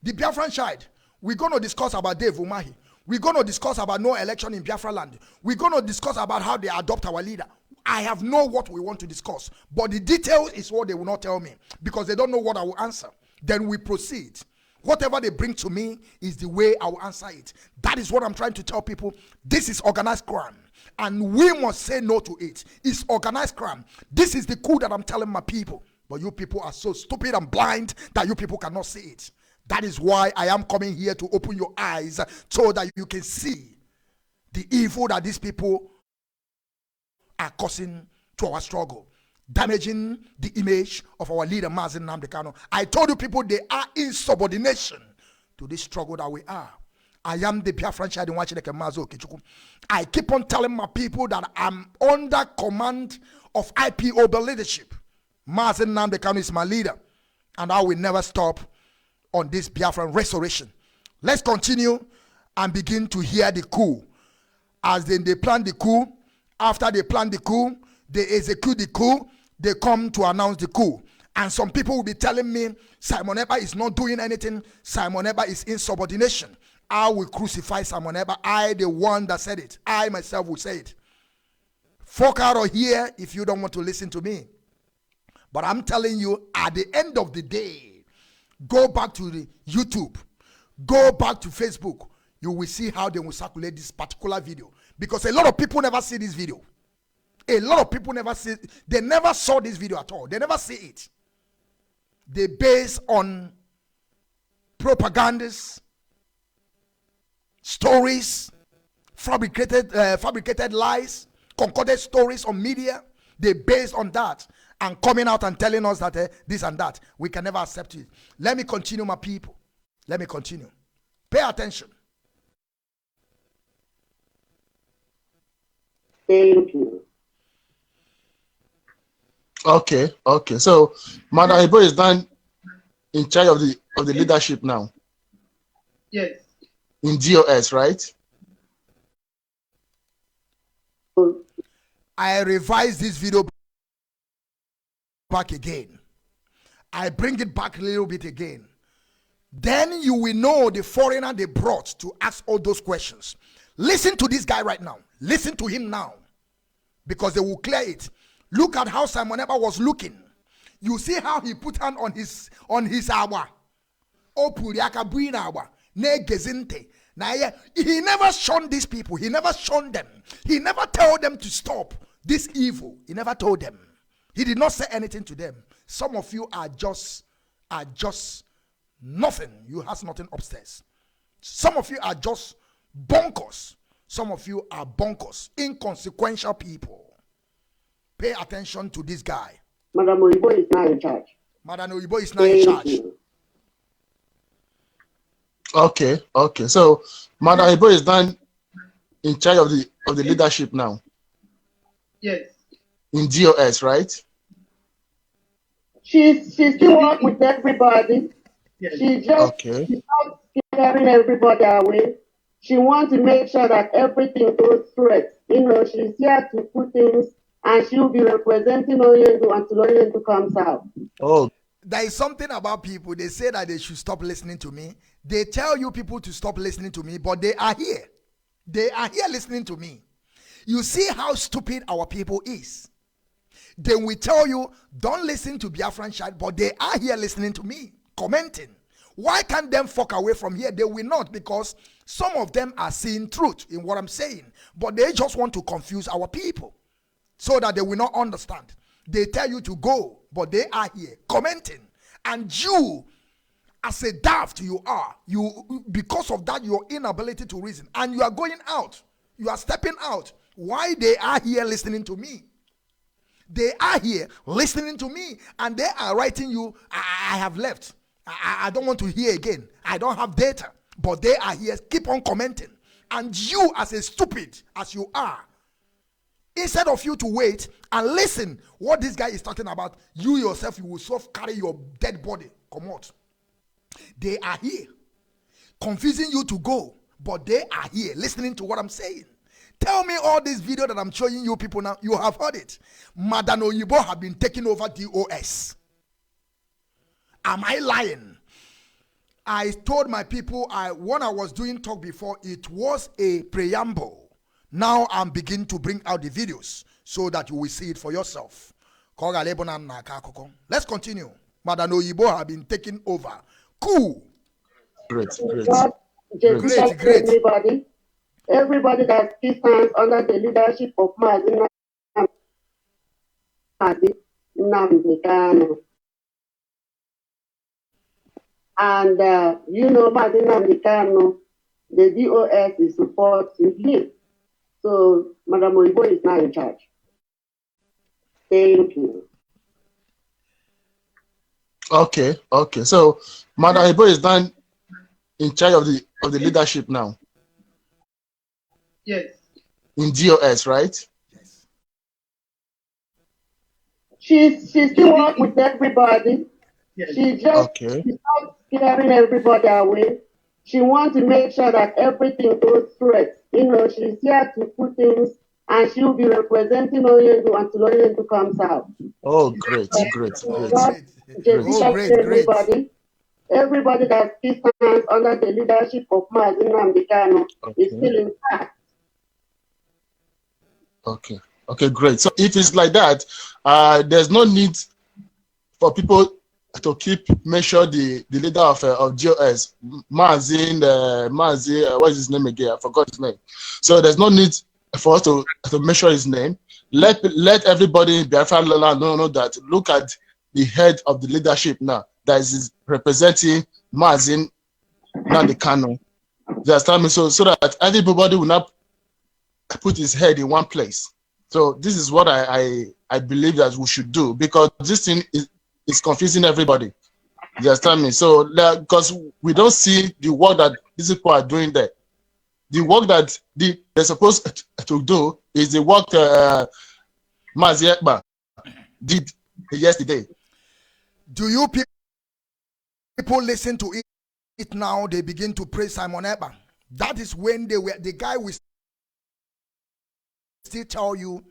The Biafran child, we're going to discuss about Dave Umahi. We're going to discuss about no election in Biafra land. We're going to discuss about how they adopt our leader. I have know what we want to discuss, but the details is what they will not tell me because they don't know what I will answer. Then we proceed. Whatever they bring to me is the way I will answer it. That is what I'm trying to tell people. This is organized crime, and we must say no to it. It's organized crime. This is the coup that I'm telling my people, but you people are so stupid and blind that you people cannot see it. That is why I am coming here to open your eyes so that you can see the evil that these people are causing to our struggle, damaging the image of our leader, Nnamdi Kanu. I told you people, they are in subordination to this struggle that we are. I am the Biafran child in Wachideke Mazo Kichuku. I keep on telling my people that I'm under command of IPOB leadership. Nnamdi Kanu is my leader, and I will never stop on this Biafran restoration. Let's continue and begin to hear the coup. As they plan the coup, After they plan the coup, they execute the coup, they come to announce the coup. And some people will be telling me, Simon Ekpa is not doing anything. Simon Ekpa is insubordination. I will crucify Simon Ekpa. I, the one that said it. I myself will say it. Fuck out of here if you don't want to listen to me. But I'm telling you, at the end of the day, go back to the YouTube. Go back to Facebook. You will see how they will circulate this particular video. Because a lot of people never see this video. A lot of people never see, they never saw this video at all. They never see it. They base on propagandas, stories, fabricated lies, concocted stories on media. They based on that and coming out and telling us that this and that. We can never accept it. Let me continue, my people. Let me continue. Pay attention. Thank you. Okay. So Madam Ibo is then in charge of the leadership now. Yes. In DOS, right? I revise this video back again. I bring it back a little bit again. Then you will know the foreigner they brought to ask all those questions. Listen to this guy right now. Listen to him now. Because they will clear it. Look at how Simon Ekpa was looking. You see how he put hand on his awa. Opuriaka buina awa. Ne gezinte. He never shunned these people. He never shunned them. He never told them to stop this evil. He never told them. He did not say anything to them. Some of you are just nothing. You has nothing upstairs. Some of you are just bonkers. Some of you are bonkers, inconsequential people. Pay attention to this guy. Madam Oyibo is now in charge. Madam Oyibo is now in charge. You. Okay. So Madam Ibo is then in charge of the leadership now. Yes. In DOS, right? She still work with everybody. Yes. She's not scaring everybody away. She wants to make sure that everything goes through. She's here to put things, and she'll be representing Oyendu until Oyendu comes out. Oh. There is something about people, they say that they should stop listening to me. They tell you people to stop listening to me, but they are here. They are here listening to me. You see how stupid our people is. They will tell you, don't listen to Biafran chat, but they are here listening to me, commenting. Why can't them fuck away from here? They will not, because some of them are seeing truth in what I'm saying, but they just want to confuse our people so that they will not understand. They tell you to go, but they are here commenting. And you, as a daft you are, because of that, your inability to reason, and you are going out, you are stepping out. Why they are here listening to me? They are here listening to me, and they are writing you, I have left. I don't want to hear again. I don't have data. But they are here, keep on commenting. And you, as a stupid as you are, instead of you to wait and listen what this guy is talking about, you yourself, you will self carry your dead body. Come out. They are here, confusing you to go, but they are here listening to what I'm saying. Tell me all this video that I'm showing you people now, you have heard it. Madam Oyibo have been taking over DOS. Am I lying? I told my people, when I was doing talk before, it was a preamble. Now I'm beginning to bring out the videos so that you will see it for yourself. Let's continue. Madam Oyibo have been taking over. Cool. Great. Everybody that stands under the leadership of Nnamdi Kanu. And Nnamdi Kanu, the DOS is supporting him. So Madam Oyibo is now in charge. Thank you. Okay. So Madam Ibo is then in charge of the leadership now. Yes. In DOS, right? Yes. She still work with everybody. Yes. She's not scaring everybody away. She wants to make sure that everything goes through. She's here to put things, and she will be representing Oyendu until Oyendu comes out. Oh, great, great, great. Jessica, Oh, great, great. everybody that still stands under the leadership of Nnamdi Kanu is still intact. Okay. Okay, great. So if it's like that, there's no need for people to make sure the leader of GOS, what is his name again? I forgot his name. So there's no need for us to make sure his name. Let everybody in Biafra land know that look at the head of the leadership now that is representing Mazin Nnamdi Kanu. You understand me? So that everybody will not put his head in one place. So this is what I believe that we should do, because this thing is confusing everybody. You understand me? So because we don't see the work that these people are doing there. The work that they're supposed to do is the work Mazi Ekpa did yesterday. Do you people listen to it now? They begin to praise Simon Ekpa. That is when the guy will still tell you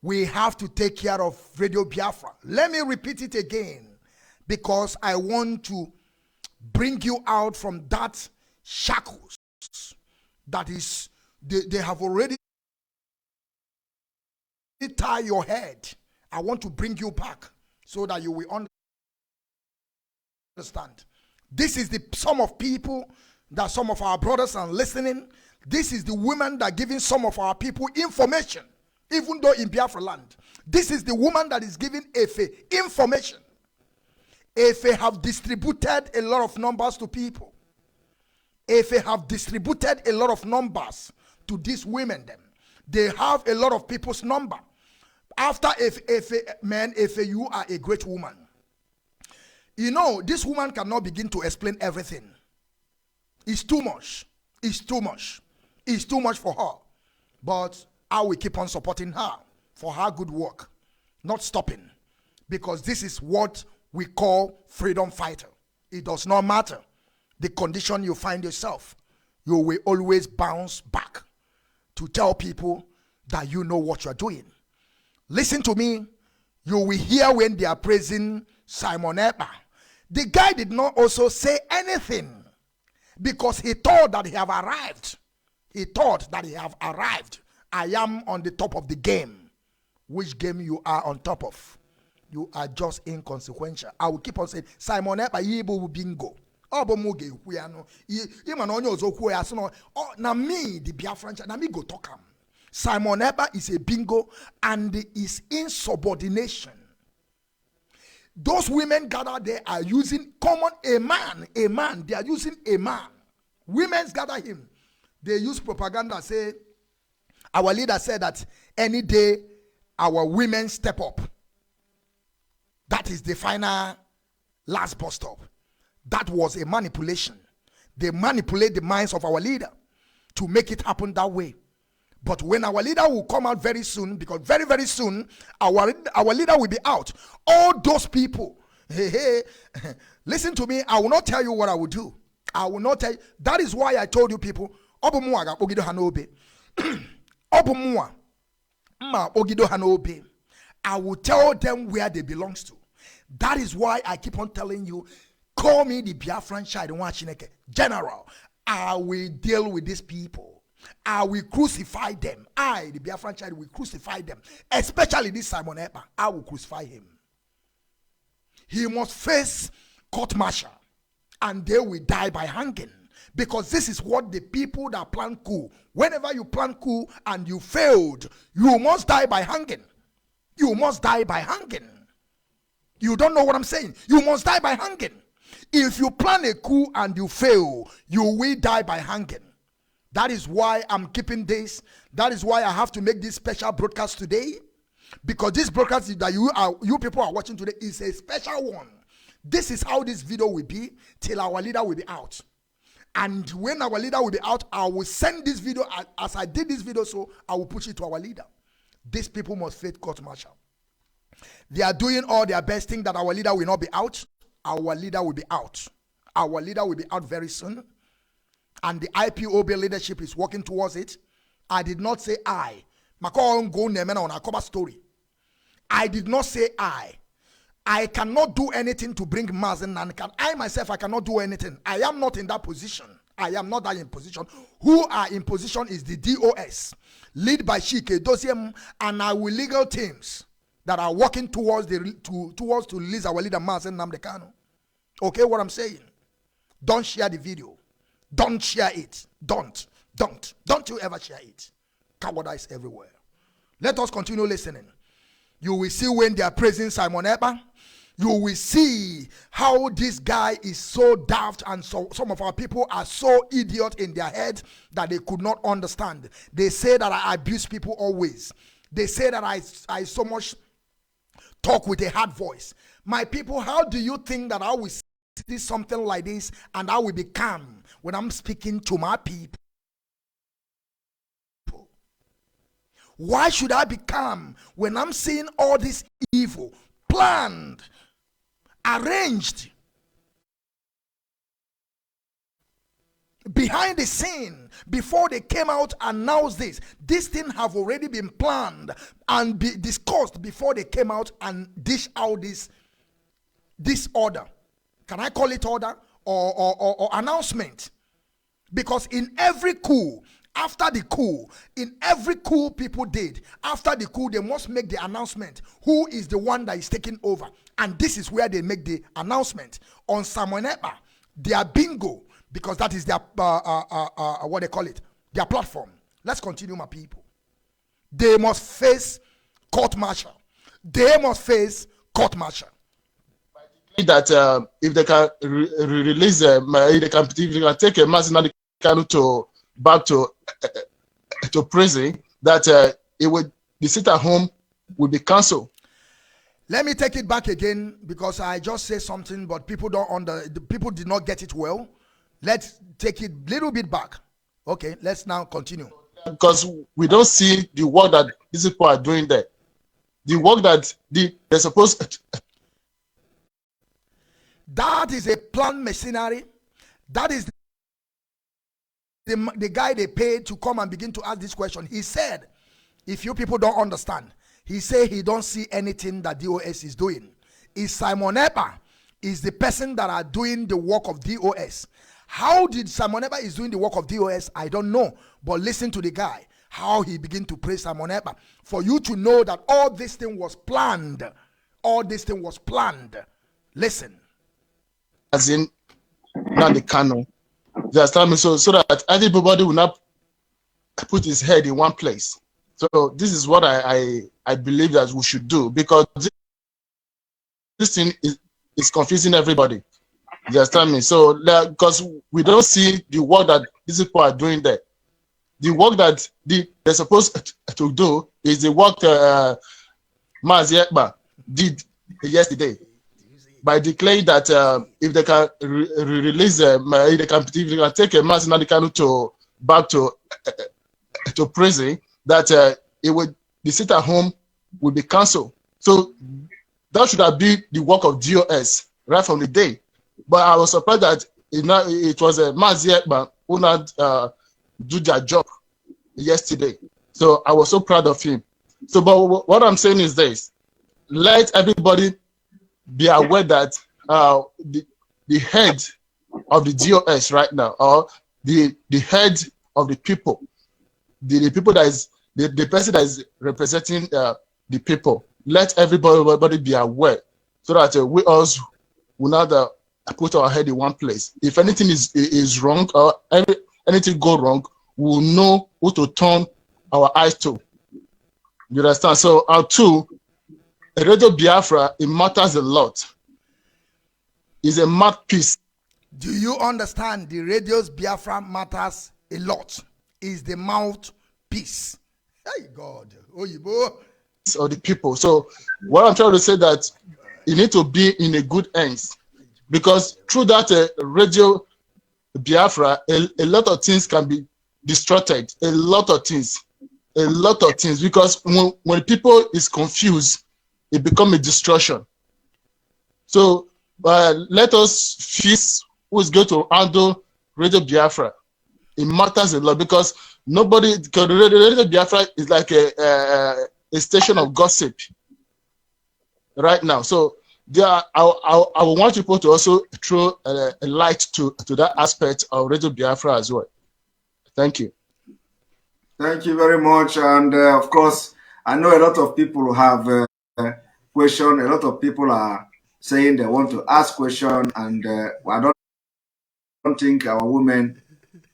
we have to take care of Radio Biafra. Let me repeat it again, because I want to bring you out from that shackles that is they have already tie your head. I want to bring you back so that you will understand. This is the sum of people that some of our brothers are listening. This is the woman that giving some of our people information, even though in Biafra land. This is the woman that is giving Efe information. Efe have distributed a lot of numbers to people. Efe have distributed a lot of numbers to these women. They have a lot of people's number. After Efe, you are a great woman. You know, this woman cannot begin to explain everything. It's too much. It's too much. It's too much for her. But I will keep on supporting her for her good work. Not stopping. Because this is what we call freedom fighter. It does not matter the condition you find yourself. You will always bounce back to tell people that you know what you're doing. Listen to me. You will hear when they are praising Simon Ekpa. The guy did not also say anything because he thought that he have arrived. He thought that he have arrived. I am on the top of the game. Which game you are on top of? You are just inconsequential. I will keep on saying Simon Ekpa yibu bingo. Obomuge kuyano. Iman onyo zoku ya sono. Oh, na me the Biafran na me go talk am. Simon Ekpa is a bingo and is insubordination. Those women gathered there are using a man. They are using a man. Women gather him. They use propaganda. Say, our leader said that any day our women step up. That is the final last bus stop. That was a manipulation. They manipulate the minds of our leader to make it happen that way. But when our leader will come out very soon, because very, very soon, our leader will be out. All those people, listen to me, I will not tell you what I will do. I will not tell you. That is why I told you people, I will tell them where they belong to. That is why I keep on telling you, call me the Biafran child, General. I will deal with these people. I will crucify them. I, the Biafran child, will crucify them. Especially this Simon Ekpa. I will crucify him. He must face court-martial. And they will die by hanging. Because this is what the people that plan coup. Whenever you plan coup and you failed, you must die by hanging. You must die by hanging. You don't know what I'm saying. You must die by hanging. If you plan a coup and you fail, you will die by hanging. That is why I'm keeping this. That is why I have to make this special broadcast today. Because this broadcast that you people are watching today is a special one. This is how this video will be till our leader will be out. And when our leader will be out, I will send this video as I did this video, so I will push it to our leader. These people must face court-martial. They are doing all their best thing that our leader will not be out. Our leader will be out. Our leader will be out very soon. And the IPOB leadership is working towards it. I did not say I. on a cover story. I did not say I cannot do anything to bring Mazen, and I myself, I cannot do anything. I am not in that position. I am not that in position. Who are in position is the DOS, led by Shike Dosiem and our legal teams that are working towards to release our leader Mazen Nnamdi Kanu. Okay, what I'm saying? Don't share the video. Don't share it. Don't you ever share it. Cowardice everywhere. Let us continue listening. You will see when they are praising Simon Ekpa. You will see how this guy is so daft, and so some of our people are so idiot in their head that they could not understand. They say that I abuse people always. They say that I so much talk with a hard voice. My people, how do you think that I will see something like this and I will be calm when I'm speaking to my people? Why should I be calm when I'm seeing all this evil planned, arranged, behind the scene? Before they came out and announced this thing have already been planned and be discussed before they came out and dish out this order. Can I call it order or announcement? Because in every coup, after the coup, in every coup people did, after the coup, they must make the announcement who is the one that is taking over. And this is where they make the announcement. On Simon Ekpa, their bingo, because that is their, what they call it, their platform. Let's continue, my people. They must face court-martial. They must face court-martial. That if they can release, if they can take a Nnamdi Kanu back to prison, that it would the sit at home will be cancelled. Let me take it back again, because I just say something, but people people did not get it well. Let's take it a little bit back. Okay, let's now continue. Because we don't see the work that these people are doing there. The work that they're supposed. That is a planned machinery. That is the guy they paid to come and begin to ask this question. He said, if you people don't understand, he said he don't see anything that DOS is doing. Is Simon Ekpa is the person that are doing the work of DOS. How did Simon Ekpa is doing the work of DOS? I don't know. But listen to the guy, how he began to praise Simon Ekpa. For you to know that all this thing was planned. All this thing was planned. Listen. As in, not the Kanu. Just tell me so that everybody will not put his head in one place. So this is what I believe that we should do, because this thing is confusing everybody. You understand me? So because we don't see the work that these people are doing there. The work that they're supposed to do is the work Mazi Ekpa did yesterday, by declaring that if they can release, if they can take a Nnamdi Kanu back to prison, that it would the sit at home will be cancelled. So that should have been the work of DOS right from the day. But I was surprised that it was Mazi Ekpa who not do their job yesterday. So I was so proud of him. So, but what I'm saying is this: let everybody be aware that the head of the DOS right now, or the head of the people, the people that is the person that is representing the people, let everybody be aware, so that we also will not put our head in one place. If anything is wrong, or anything go wrong, we will know who to turn our eyes to. You understand? So two, Radio Biafra, it matters a lot. It's a mouthpiece. Do you understand? The radio's Biafra matters a lot. Is the mouthpiece. Hey God, Oyibo. Of the people. So what I'm trying to say that you need to be in a good hands, because through that Radio Biafra, a lot of things can be distorted. A lot of things, because when people is confused, it becomes a destruction. So let us fix who is going to handle Radio Biafra. It matters a lot, because Nobody, because Radio Biafra is like a station of gossip right now. So there, I want people to also throw a light to that aspect of Radio Biafra as well. Thank you. Thank you very much. And of course, I know a lot of people have questions. A lot of people are saying they want to ask questions, and I don't think our women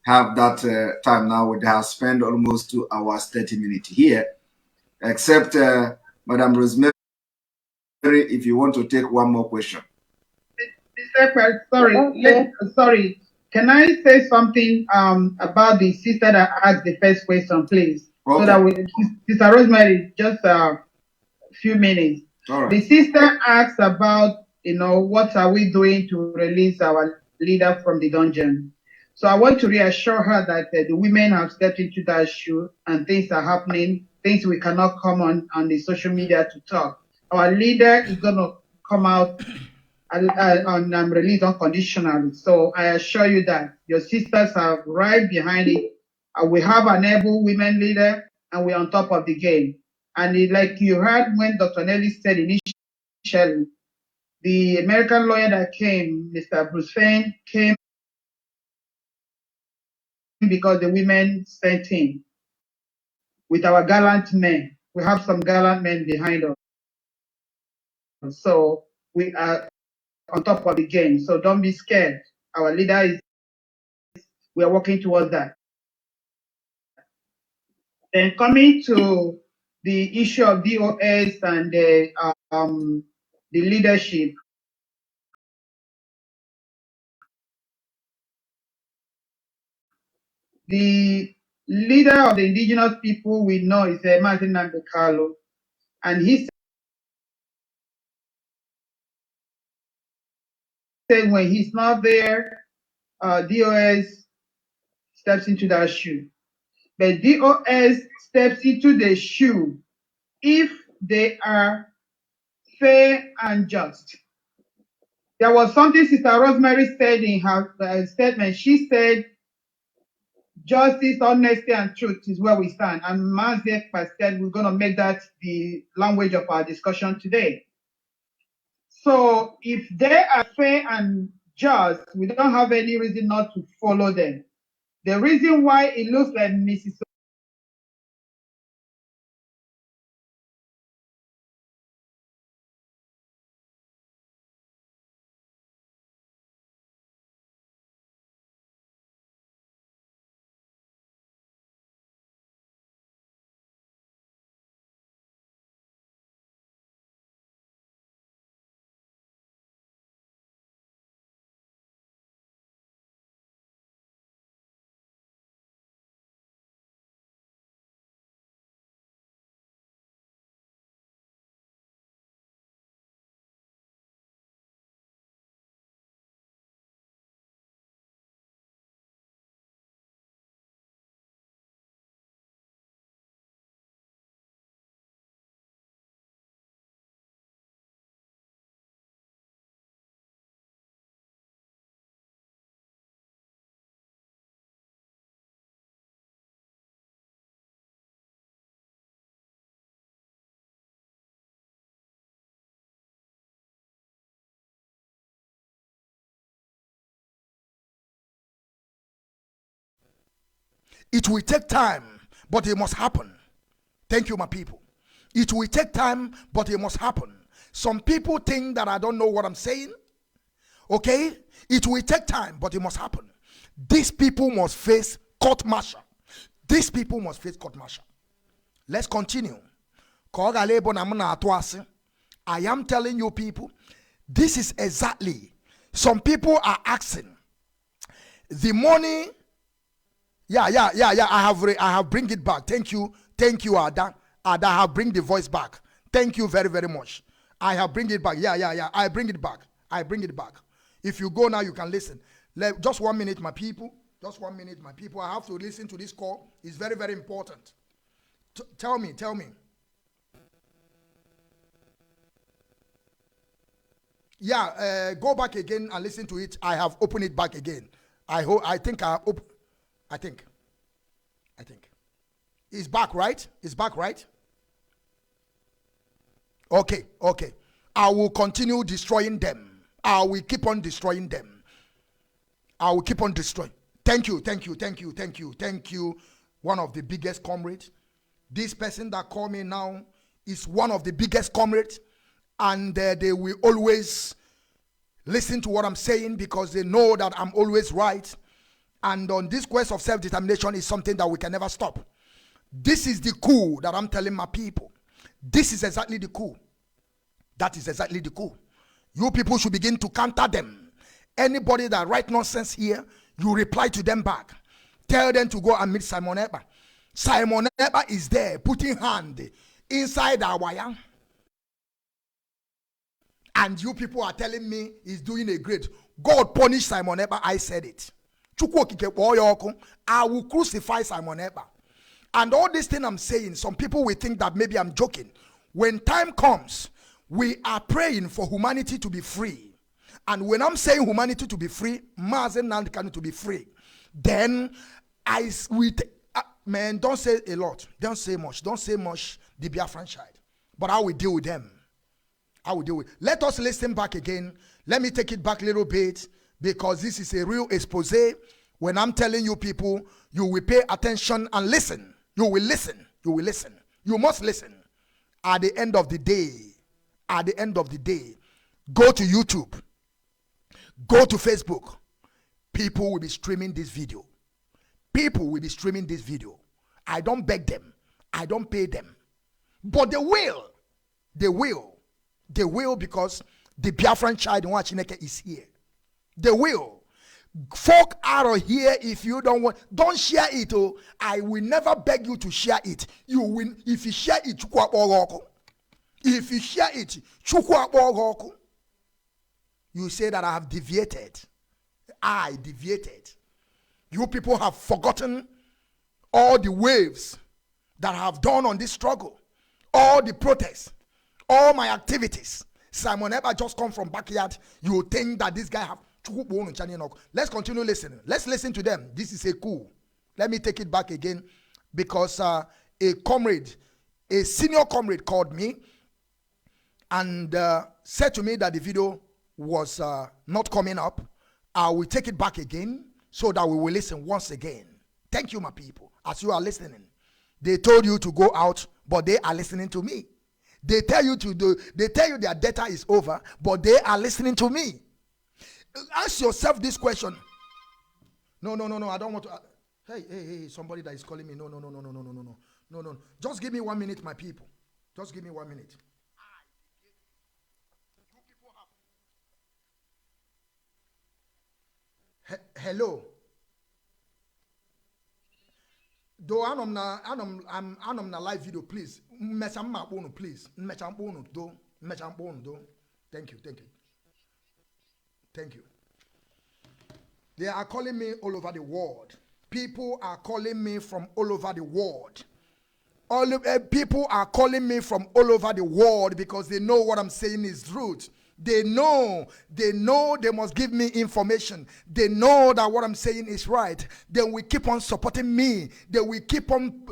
have that time now. We have spent almost 2 hours, 30 minutes here, except Madam Rosemary, if you want to take one more question. Sorry. Can I say something about the sister that asked the first question, please? Okay. So that Sister Rosemary, just a few minutes. All right. The sister asked about, what are we doing to release our leader from the dungeon? So I want to reassure her that the women have stepped into that shoe and things are happening, things we cannot come on the social media to talk. Our leader is going to come out on release unconditionally. So I assure you that your sisters are right behind it. We have an able women leader and we're on top of the game. And like you heard when Dr. Nelly said initially, the American lawyer that came, Mr. Bruce Fain, came because the women sent him with our gallant men. We have some gallant men behind us. So we are on top of the game. So don't be scared. Our leader we are working towards that. Then coming to the issue of DOS and the leadership. The leader of the indigenous people we know is Nnamdi Kanu, and he said when he's not there, DOS steps into that shoe. But DOS steps into the shoe if they are fair and just. There was something Sister Rosemary said in her statement. She said, justice, honesty, and truth is where we stand. And Mazda said we're going to make that the language of our discussion today. So if they are fair and just, we don't have any reason not to follow them. The reason why it looks like Mrs. It will take time, but it must happen. Thank you, my people. It will take time, but it must happen. Some people think that I don't know what I'm saying. Okay? It will take time, but it must happen. These people must face court martial. These people must face court martial. Let's continue. I am telling you people, this is exactly. Some people are asking the money. Yeah. I have bring it back. Thank you, Ada. Ada, I have bring the voice back. Thank you very, very much. I have bring it back. Yeah. I bring it back. If you go now, you can listen. Just 1 minute, my people. Just 1 minute, my people. I have to listen to this call. It's very, very important. Tell me. Yeah, go back again and listen to it. I have opened it back again. I think. I think. He's back, right? He's back, right? Okay. I will continue destroying them. I will keep on destroying them. I will keep on destroying. Thank you. One of the biggest comrades. This person that called me now is one of the biggest comrades. And they will always listen to what I'm saying because they know that I'm always right. And on this quest of self-determination is something that we can never stop. This is the coup that I'm telling my people. This is exactly the coup. That is exactly the coup. You people should begin to counter them. Anybody that write nonsense here, you reply to them back. Tell them to go and meet Simon Ekpa. Simon Ekpa is there putting hand inside our wire. And you people are telling me he's doing a great. God punish Simon Ekpa. I said it. I will crucify Simon Ekpa. And all this thing I'm saying, some people will think that maybe I'm joking. When time comes, we are praying for humanity to be free. And when I'm saying humanity to be free, Nnamdi Kanu to be free, then man, don't say a lot. Don't say much. Don't say much, the Biafran child. But I will deal with them. Let us listen back again. Let me take it back a little bit because this is a real expose. When I'm telling you people, you will pay attention and listen. You will listen. You must listen. At the end of the day, go to YouTube. Go to Facebook. People will be streaming this video. I don't beg them. I don't pay them. But they will. They will because the Biafran child in Wachineke is here. They will. Folk out of here if you don't want. Don't share it. Oh, I will never beg you to share it. You will. If you share it, you say that I have deviated. I deviated. You people have forgotten all the waves that I have done on this struggle, all the protests, all my activities. Simon Ekpa just come from backyard. You think that this guy have. Let's continue listening. Let's listen to them. This is a coup. Let me take it back again because a senior comrade called me and said to me that the video was not coming up. I will take it back again so that we will listen once again. Thank you, my people, as you are listening. They told you to go out, but they are listening to me. They tell you their data is over, but they are listening to me. Ask yourself this question. No, I don't want to. Hey, somebody that is calling me. No. Just give me 1 minute, my people. Just give me 1 minute. Hello. Do I'm na live video, please. Please. Thank you. They are calling me all over the world. People are calling me from all over the world. People are calling me from all over the world because they know what I'm saying is truth. They know they must give me information. They know that what I'm saying is right. They will keep on supporting me. They will keep on,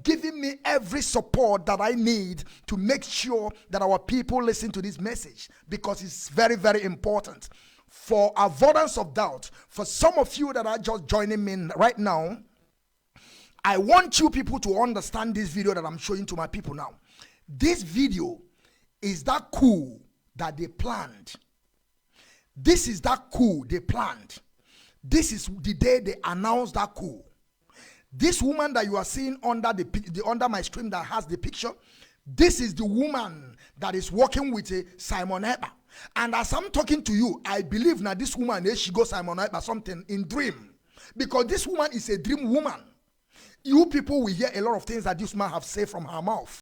giving me every support that I need to make sure that our people listen to this message because it's very, very important. For avoidance of doubt, for some of you that are just joining me right now, I want you people to understand this video that I'm showing to my people now. This video is that coup that they planned. This is that coup they planned. This is the day they announced that coup. This woman that you are seeing under my stream that has the picture, this is the woman that is working with Simon Ekpa. And as I'm talking to you, I believe now this woman, she goes Simon Ekpa something in dream. Because this woman is a dream woman. You people will hear a lot of things that this woman have said from her mouth.